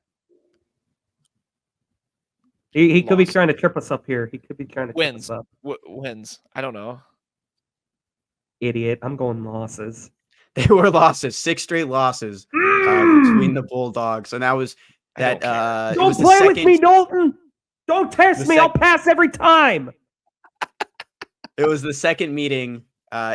S4: He could be trying to trip us up here. He could be trying to
S1: wins.
S4: Trip us up.
S1: Wins. I don't know.
S4: Idiot. I'm going losses.
S5: They were losses. 6 straight losses between the Bulldogs, and that was that.
S4: Don't play with me, Dalton. Don't test me. I'll pass every time.
S5: It was the second meeting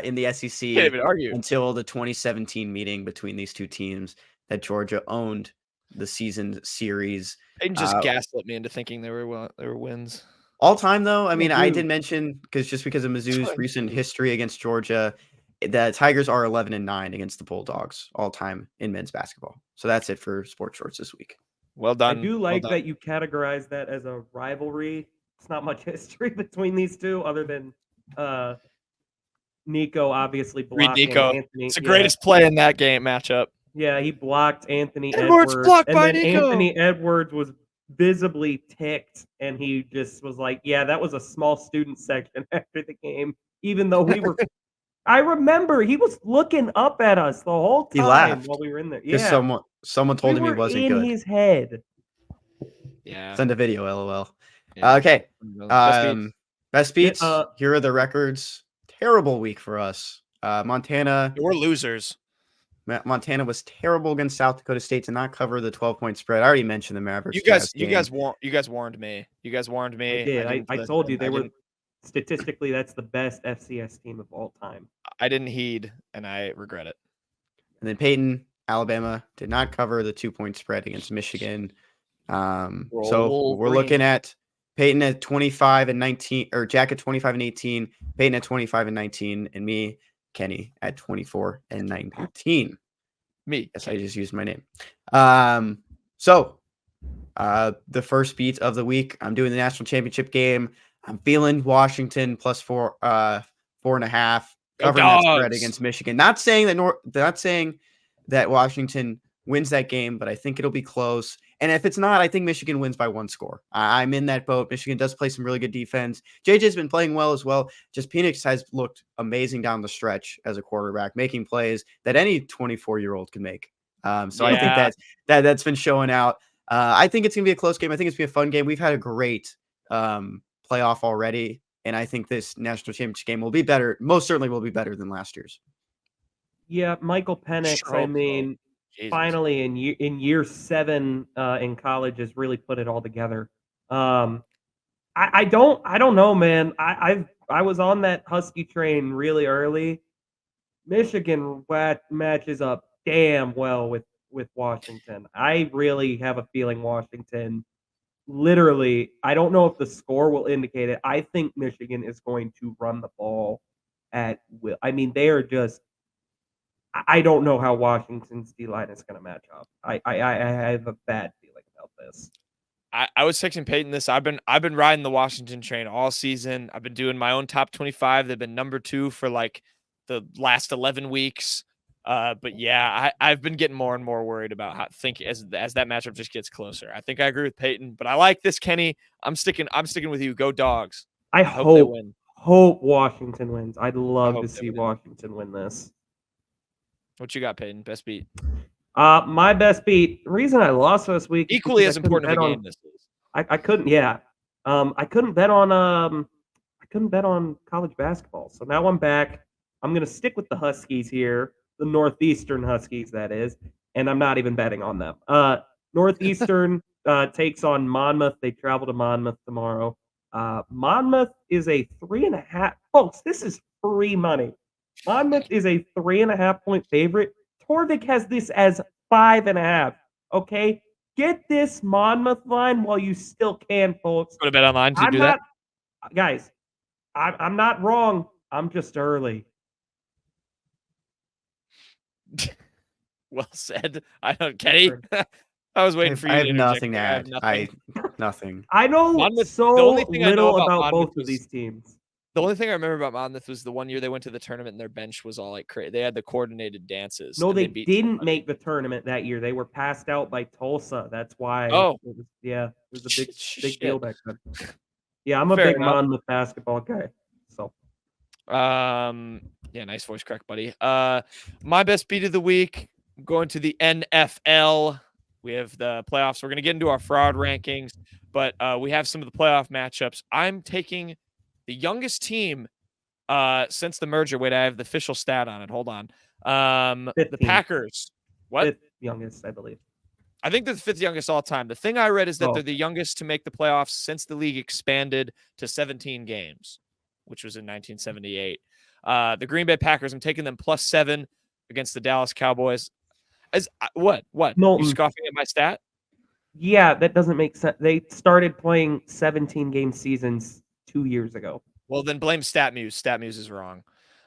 S5: in the SEC
S1: Can't even argue.
S5: Until the 2017 meeting between these two teams that Georgia owned the season series.
S1: They just gaslit me into thinking they were wins.
S5: All time, though, I mean, I
S4: Mizzou.
S5: did mention because of Mizzou's recent history against Georgia, the Tigers are 11-9 against the Bulldogs all time in men's basketball. So that's it for Sports Shorts this week.
S1: Well done.
S4: I do
S1: well
S4: like
S1: done.
S4: that you categorize that as a rivalry. It's not much history between these two other than Nico obviously blocking
S1: Nico.
S4: Anthony.
S1: It's the greatest play in that game matchup.
S4: Yeah, he blocked Anthony
S1: Edwards blocked
S4: and
S1: by
S4: then
S1: Nico.
S4: Anthony Edwards was visibly ticked, and he just was like, "Yeah, that was a small student section after the game." Even though we were, I remember he was looking up at us the whole time
S5: He laughed
S4: while we were in there.
S5: because
S4: Yeah,
S5: someone told
S4: we
S5: him he
S4: were
S5: wasn't
S4: in
S5: good.
S4: his head.
S1: Yeah.
S5: Send a video, LOL.
S1: Yeah.
S5: Okay. Best beats.
S4: Yeah,
S5: Here are the records. Terrible week for us. Montana.
S1: We're losers.
S5: Montana was terrible against South Dakota State to not cover the 12-point spread. I already mentioned the Mavericks.
S1: You guys warned me. You guys warned me.
S4: I did. I told you they were statistically that's the best FCS team of all time.
S1: I didn't heed, and I regret it.
S5: And then Peyton, Alabama did not cover the 2-point spread against Michigan. So we're looking at Peyton at 25-19, or Jack at 25-18, Peyton at 25-19, and me, Kenny, at 24-19.
S1: Me.
S5: Yes, I just used my name. So the first beat of the week, I'm doing the national championship game. I'm feeling Washington plus 4.5, covering that spread against Michigan. Not saying that Washington wins that game, but I think it'll be close. And if it's not, I think Michigan wins by 1 score. I'm in that boat. Michigan does play some really good defense. JJ's been playing well as well. Just Penix has looked amazing down the stretch as a quarterback, making plays that any 24-year-old can make. I think that's been showing out. I think it's going to be a close game. I think it's going to be a fun game. We've had a great playoff already, and I think this national championship game will be better. Most certainly will be better than last year's.
S4: Yeah, Michael Penix,
S1: Jesus.
S4: Finally in year 7 in college has really put it all together. I don't know, man. I was on that Husky train really early. Michigan matches up damn well with Washington. I really have a feeling Washington, literally, I don't know if the score will indicate it. I think Michigan is going to run the ball at will. I mean, they are just, I don't know how Washington's D-line is going to match up. I have a bad feeling about this.
S1: I was texting Peyton this. I've been riding the Washington train all season. I've been doing my own top 25. They've been number 2 for like the last 11 weeks. But yeah, I've been getting more and more worried about how as that matchup just gets closer. I think I agree with Peyton, but I like this, Kenny. I'm sticking with you. Go Dogs.
S4: I hope
S1: they win.
S4: Hope Washington wins. I'd love to see Washington win this.
S1: What you got, Peyton? Best beat.
S4: My best beat. The reason I lost this week
S1: equally as important of a game this is.
S4: I couldn't. Yeah. I couldn't bet on college basketball. So now I'm back. I'm gonna stick with the Huskies here, the Northeastern Huskies, that is, and I'm not even betting on them. Northeastern takes on Monmouth. They travel to Monmouth tomorrow. Monmouth is a 3.5. Folks, this is free money. Monmouth is a 3.5 point favorite. Torvik has this as 5.5. Okay, get this Monmouth line while you still can, folks.
S1: Go to bet online to do that,
S4: guys. I'm not wrong. I'm just early.
S1: Well said. I don't, Kenny. I was waiting for you.
S5: I have nothing to add. Nothing.
S4: I know
S1: Monmouth,
S4: so
S1: the only thing
S4: little
S1: I know
S4: about both of these teams.
S1: The only thing I remember about Monmouth was the one year they went to the tournament and their bench was all like crazy. They had the coordinated dances.
S4: No, they didn't make the tournament that year. They were passed out by Tulsa. That's why.
S1: Oh,
S4: it was a big deal back then. Yeah, I'm a big Monmouth basketball guy. So,
S1: yeah, nice voice crack, buddy. My best beat of the week. I'm going to the NFL. We have the playoffs. We're gonna get into our fraud rankings, but we have some of the playoff matchups. I'm taking the youngest team since the merger. Wait, I have the official stat on it. Hold on. The Packers. What?
S4: 5th youngest, I believe.
S1: I think they're the 5th youngest all time. The thing I read is that they're the youngest to make the playoffs since the league expanded to 17 games, which was in 1978. The Green Bay Packers, I'm taking them +7 against the Dallas Cowboys. What?
S4: Knowlton.
S1: You scoffing at my stat?
S4: Yeah, that doesn't make sense. They started playing 17-game seasons 2 years ago.
S1: Well, then blame StatMuse. StatMuse is wrong.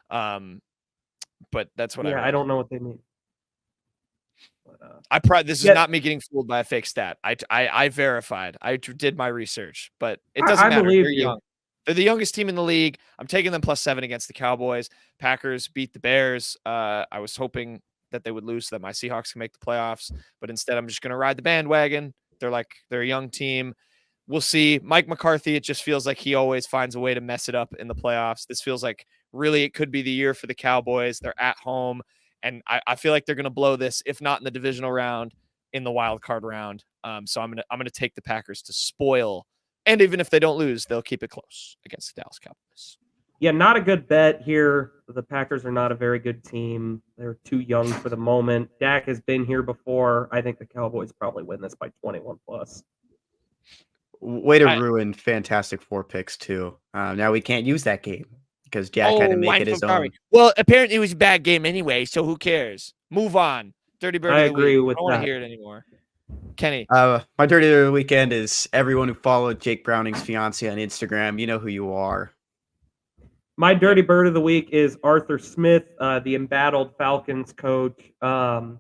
S1: But that's what I read.
S4: I don't know what they mean.
S1: But, this is not me getting fooled by a fake stat. I verified. I did my research, but it doesn't matter.
S4: Believe
S1: They're young. They're the youngest team in the league. I'm taking them +7 against the Cowboys. Packers beat the Bears. I was hoping that they would lose so that my Seahawks can make the playoffs, but instead I'm just going to ride the bandwagon. They're a young team. We'll see. Mike McCarthy, it just feels like he always finds a way to mess it up in the playoffs. This feels like really it could be the year for the Cowboys. They're at home, and I feel like they're going to blow this, if not in the divisional round, in the wild card round. So I'm gonna take the Packers to spoil, and even if they don't lose, they'll keep it close against the Dallas Cowboys.
S4: Yeah, not a good bet here. The Packers are not a very good team. They're too young for the moment. Dak has been here before. I think the Cowboys probably win this by 21+.
S5: Way to ruin Fantastic Four picks, too. Now we can't use that game because Jack had to make it his own.
S1: Well, apparently it was a bad game anyway, so who cares? Move on. Dirty Bird
S4: I
S1: of the
S4: agree
S1: week.
S4: with
S1: I don't want
S4: that.
S1: to hear it anymore. Kenny.
S5: My Dirty Bird of the weekend is everyone who followed Jake Browning's fiance on Instagram. You know who you are.
S4: My Dirty Bird of the week is Arthur Smith, the embattled Falcons coach. Got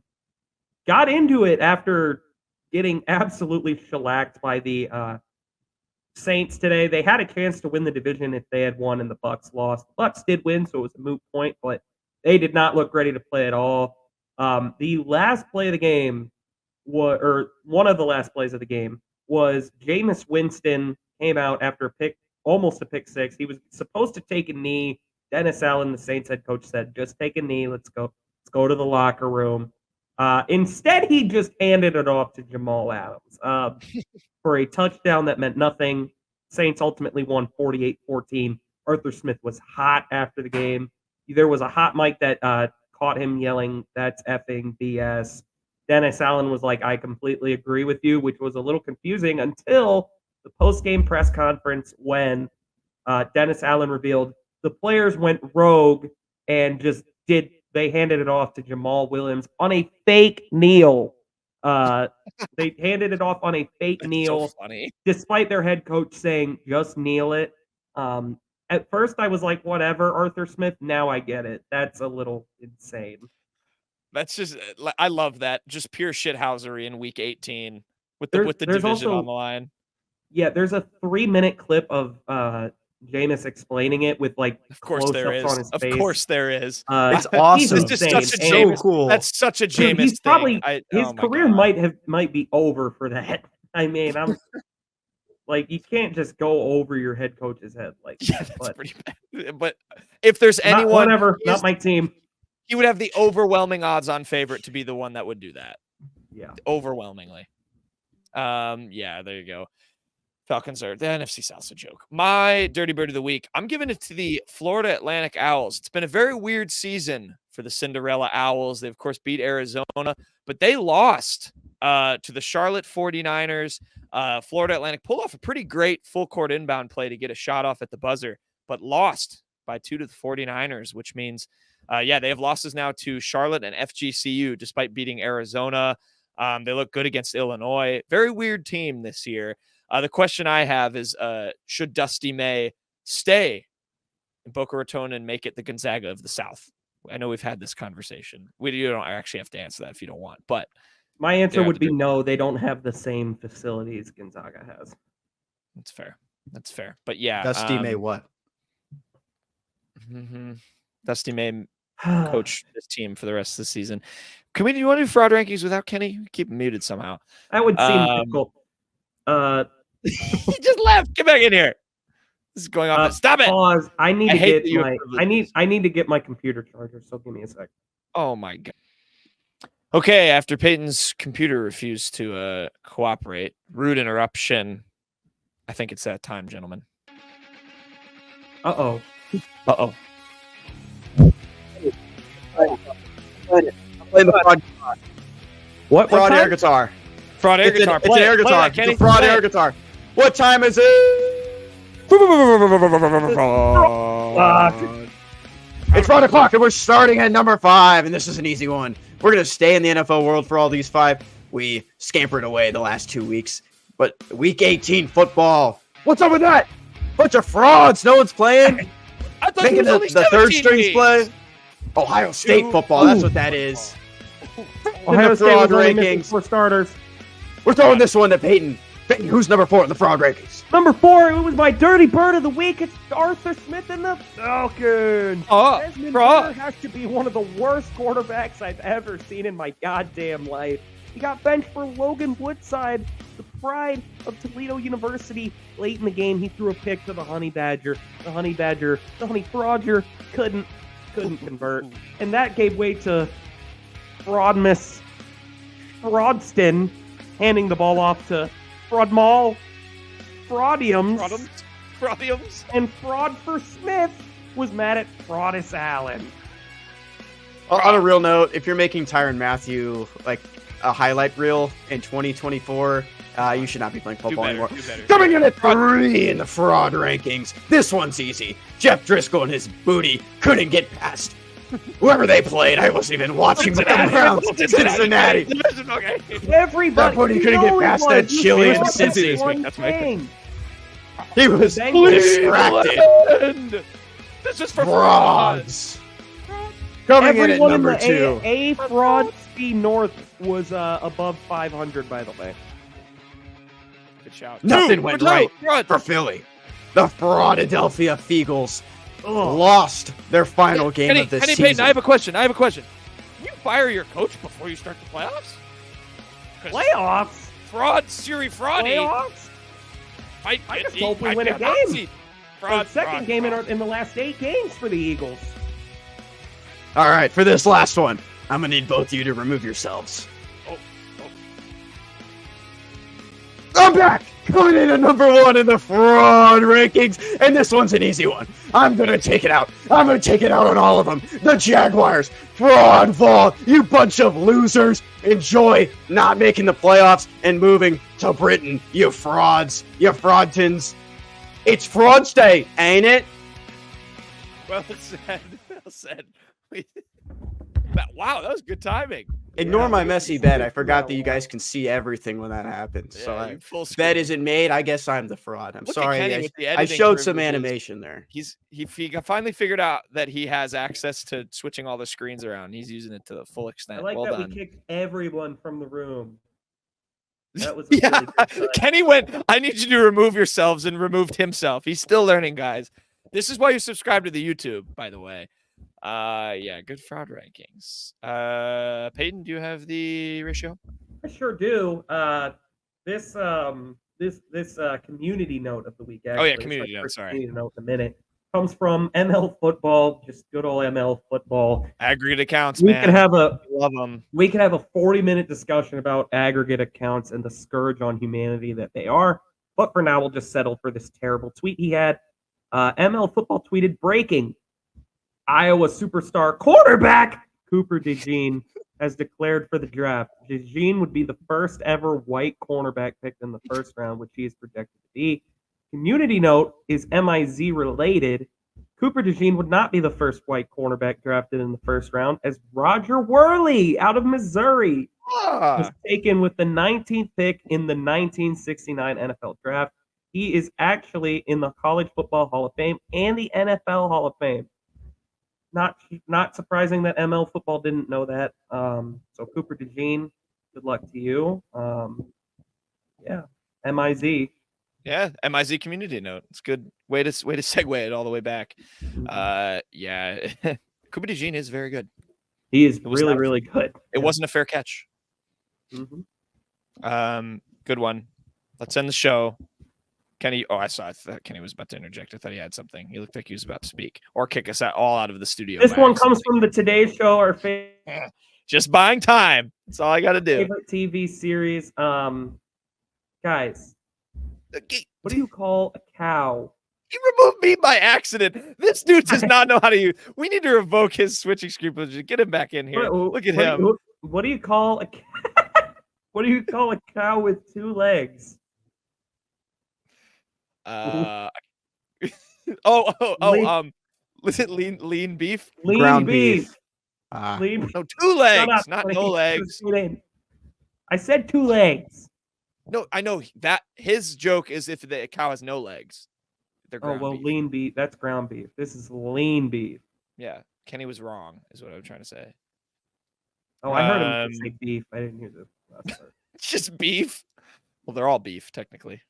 S4: into it after getting absolutely shellacked by the Saints today. They had a chance to win the division if they had won and the Bucs lost. The Bucs did win, so it was a moot point, but they did not look ready to play at all. The last play of the game, one of the last plays of the game, was Jameis Winston came out after almost a pick six. He was supposed to take a knee. Dennis Allen, the Saints head coach, said, just take a knee. Let's go to the locker room. Instead, he just handed it off to Jamal Adams for a touchdown that meant nothing. Saints ultimately won 48-14. Arthur Smith was hot after the game. There was a hot mic that caught him yelling, "That's effing BS." Dennis Allen was like, "I completely agree with you," which was a little confusing until the post-game press conference when Dennis Allen revealed the players went rogue and they handed it off to Jamal Williams on a fake kneel. They handed it off on a fake kneel,
S1: so funny.
S4: Despite their head coach saying, just kneel it. At first I was like, whatever, Arthur Smith. Now I get it. That's a little insane.
S1: That's just, I love that. Just pure shithousery in week 18 with the division also, on the line.
S4: Yeah, there's a 3-minute clip of Jameis explaining it with
S1: of course there is.
S4: On his face.
S1: Of course there is.
S5: It's awesome.
S1: It's just such a Jameis. So cool. That's such a Jameis thing.
S4: Probably his career might be over for that. I mean, I'm you can't just go over your head coach's head
S1: that's pretty bad. But if there's anyone,
S4: not my team.
S1: He would have the overwhelming odds-on favorite to be the one that would do that.
S4: Yeah,
S1: overwhelmingly. Yeah, there you go. Falcons are the NFC South's a joke. My Dirty Bird of the week, I'm giving it to the Florida Atlantic Owls. It's been a very weird season for the Cinderella Owls. They, of course, beat Arizona, but they lost to the Charlotte 49ers. Florida Atlantic pulled off a pretty great full-court inbound play to get a shot off at the buzzer, but lost by 2 to the 49ers, which means, they have losses now to Charlotte and FGCU, despite beating Arizona. They look good against Illinois. Very weird team this year. The question I have is, should Dusty May stay in Boca Raton and make it the Gonzaga of the South? I know we've had this conversation. You don't actually have to answer that if you don't want, but
S4: my answer would be no. They don't have the same facilities Gonzaga has.
S1: That's fair. That's fair. But yeah,
S5: Dusty May what?
S1: Dusty May coach this team for the rest of the season. Do you want to do fraud rankings without Kenny? Keep him muted somehow.
S4: That would seem difficult.
S1: He just left. Get back in here. This is going on. Stop it.
S4: Pause. I need to get my computer charger. So give me a sec.
S1: Oh my god. Okay, after Peyton's computer refused to cooperate, rude interruption. I think it's that time, gentlemen.
S4: Uh-oh.
S5: Play the fraud guitar.
S4: What
S5: fraud air guitar?
S1: Fraud air guitar.
S5: It's an air guitar. It's a fraud air guitar. What time is it? It's 1 o'clock and we're starting at number 5, and this is an easy one. We're gonna stay in the NFL world for all these 5. we scampered away the last 2 weeks. But week 18 football, what's up with that? Bunch of frauds. No one's playing.
S1: I thought
S5: Making the third strings play. Ohio State football. That's what that is.
S4: Ohio State
S5: fraud
S4: was only missing
S5: rankings.
S4: 4 starters.
S5: We're throwing this one to Peyton. Peyton, who's number 4 in the fraud rankings?
S4: Number 4, it was my dirty bird of the week. It's Arthur Smith and the Falcons. Desmond Ridder has to be one of the worst quarterbacks I've ever seen in my goddamn life. He got benched for Logan Woodside, the pride of Toledo University. Late in the game, he threw a pick to the Honey Badger. The Honey Frauder couldn't convert. And that gave way to Fraudmus Fraudston handing the ball off to Fraudmall Fraudiums. And Fraud for Smith was mad at Fraudus Allen.
S5: On a real note, if you're making Tyrann Mathieu like a highlight reel in 2024, you should not be playing football anymore. Coming in at 3 in the fraud rankings. This one's easy. Jeff Driscoll and his booty couldn't get past whoever they played. I wasn't even watching the Browns. Cincinnati.
S4: Everybody.
S5: That booty couldn't get past that chili and Cincy.
S1: That's my pick.
S5: He was distracted.
S1: This is for
S5: frauds. Coming in at
S4: Everyone
S5: number
S4: in
S5: 2.
S4: A Fraud Speed North was above 500, by the way.
S1: Good shout.
S5: Nothing went right for Philly. The Fraudadelphia Eagles lost their final game of the season.
S1: Peyton, I have a question. Can you fire your coach before you start the playoffs?
S4: Playoffs?
S1: Siri Fraudy.
S4: Playoffs? I just hope we win a game. Second game in the last 8 games for the Eagles.
S5: All right, for this last one, I'm going to need both of you to remove yourselves. I'm back! Coming in at number 1 in the fraud rankings, and this one's an easy one. I'm going to take it out. I'm going to take it out on all of them. The Jaguars, fraud ball, you bunch of losers. Enjoy not making the playoffs and moving to Britain, you frauds, you fraudtons. It's Frauds Day, ain't it?
S1: Well said. Wow, that was good timing.
S5: Ignore my messy bed. I forgot that you guys can see everything when that happens.
S1: Yeah,
S5: So bed isn't made. I guess I'm the fraud. I'm
S1: Look
S5: sorry. I showed some animation there.
S1: He finally figured out that he has access to switching all the screens around. He's using it to the full extent.
S4: I like
S1: well
S4: that
S1: done.
S4: we kicked everyone from the room. That was
S1: yeah.
S4: really good time.
S1: Kenny went, I need you to remove yourselves, and removed himself. He's still learning, guys. This is why you subscribe to the YouTube, by the way. Yeah, good fraud rankings. Peyton, do you have the ratio?
S4: I sure do. This community note of the week. Actually,
S1: community note. Sorry.
S4: Community note in a minute comes from ML Football. Just good old ML Football.
S1: Aggregate accounts,
S4: We
S1: man.
S4: could have a
S1: Love them.
S4: We could have a 40-minute discussion about aggregate accounts and the scourge on humanity that they are. But for now, we'll just settle for this terrible tweet he had. ML Football tweeted, breaking. Iowa superstar quarterback Cooper DeJean has declared for the draft. DeJean would be the first ever white cornerback picked in the first round, which he is projected to be. Community note is MIZ related. Cooper DeJean would not be the first white cornerback drafted in the first round, as Roger Worley out of Missouri was taken with the 19th pick in the 1969 NFL draft. He is actually in the College Football Hall of Fame and the NFL Hall of Fame. Not surprising that ML Football didn't know that. So Cooper DeJean, good luck to you. Yeah, MIZ.
S1: Yeah, MIZ community note. It's a good way to segue it all the way back. Yeah, Cooper DeJean is very good.
S4: He is really good.
S1: It wasn't a fair catch.
S4: Mm-hmm.
S1: Good one. Let's end the show. Kenny, I thought Kenny was about to interject. I thought he had something. He looked like he was about to speak or kick us all out of the studio.
S4: This one comes from the Today Show, our favorite.
S1: Just buying time. That's all I got to do.
S4: Favorite TV series. Guys, what do you call a cow?
S1: He removed me by accident. This dude does not know how to use. We need to revoke his switching scruples. Get him back in here. Look at him.
S4: What do you call a what do you call a cow with 2 legs?
S1: Listen, lean beef?
S4: Lean beef.
S5: Lean.
S1: No, 2 legs, not no legs.
S4: I said 2 legs.
S1: No, I know that his joke is if the cow has no legs. They're ground beef.
S4: Lean beef. That's ground beef. This is lean beef.
S1: Yeah, Kenny was wrong, is what I'm trying to say.
S4: Oh, I heard him say beef. I didn't hear the last part.
S1: It's just beef. Well, they're all beef, technically.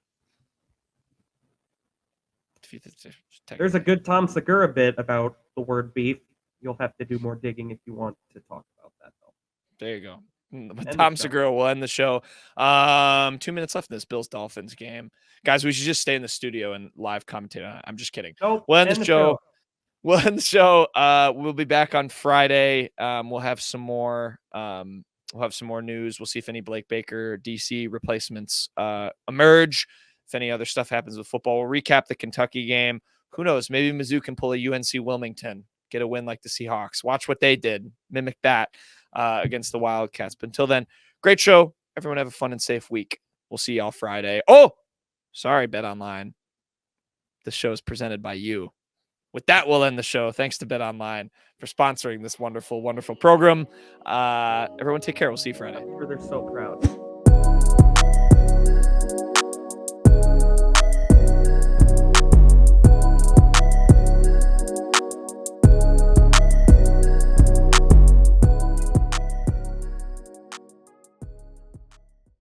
S4: There's a good Tom Segura bit about the word beef. You'll have to do more digging if you want to talk about that, though.
S1: There you go. With Tom Segura will end the show. 2 minutes left in this Bills-Dolphins game. Guys, we should just stay in the studio and live commentate on it. I'm just kidding.
S4: Nope.
S1: We'll end the show. We'll end the show. We'll be back on Friday. We'll have some more. We'll have some more news. We'll see if any Blake Baker DC replacements emerge. If any other stuff happens with football, we'll recap the Kentucky game. Who knows? Maybe Mizzou can pull a UNC Wilmington, get a win like the Seahawks. Watch what they did. Mimic that against the Wildcats. But until then, great show. Everyone have a fun and safe week. We'll see y'all Friday. Oh, sorry, Bet Online. The show is presented by you. With that, we'll end the show. Thanks to Bet Online for sponsoring this wonderful, wonderful program. Everyone take care. We'll see you Friday.
S4: I'm sure they're so proud.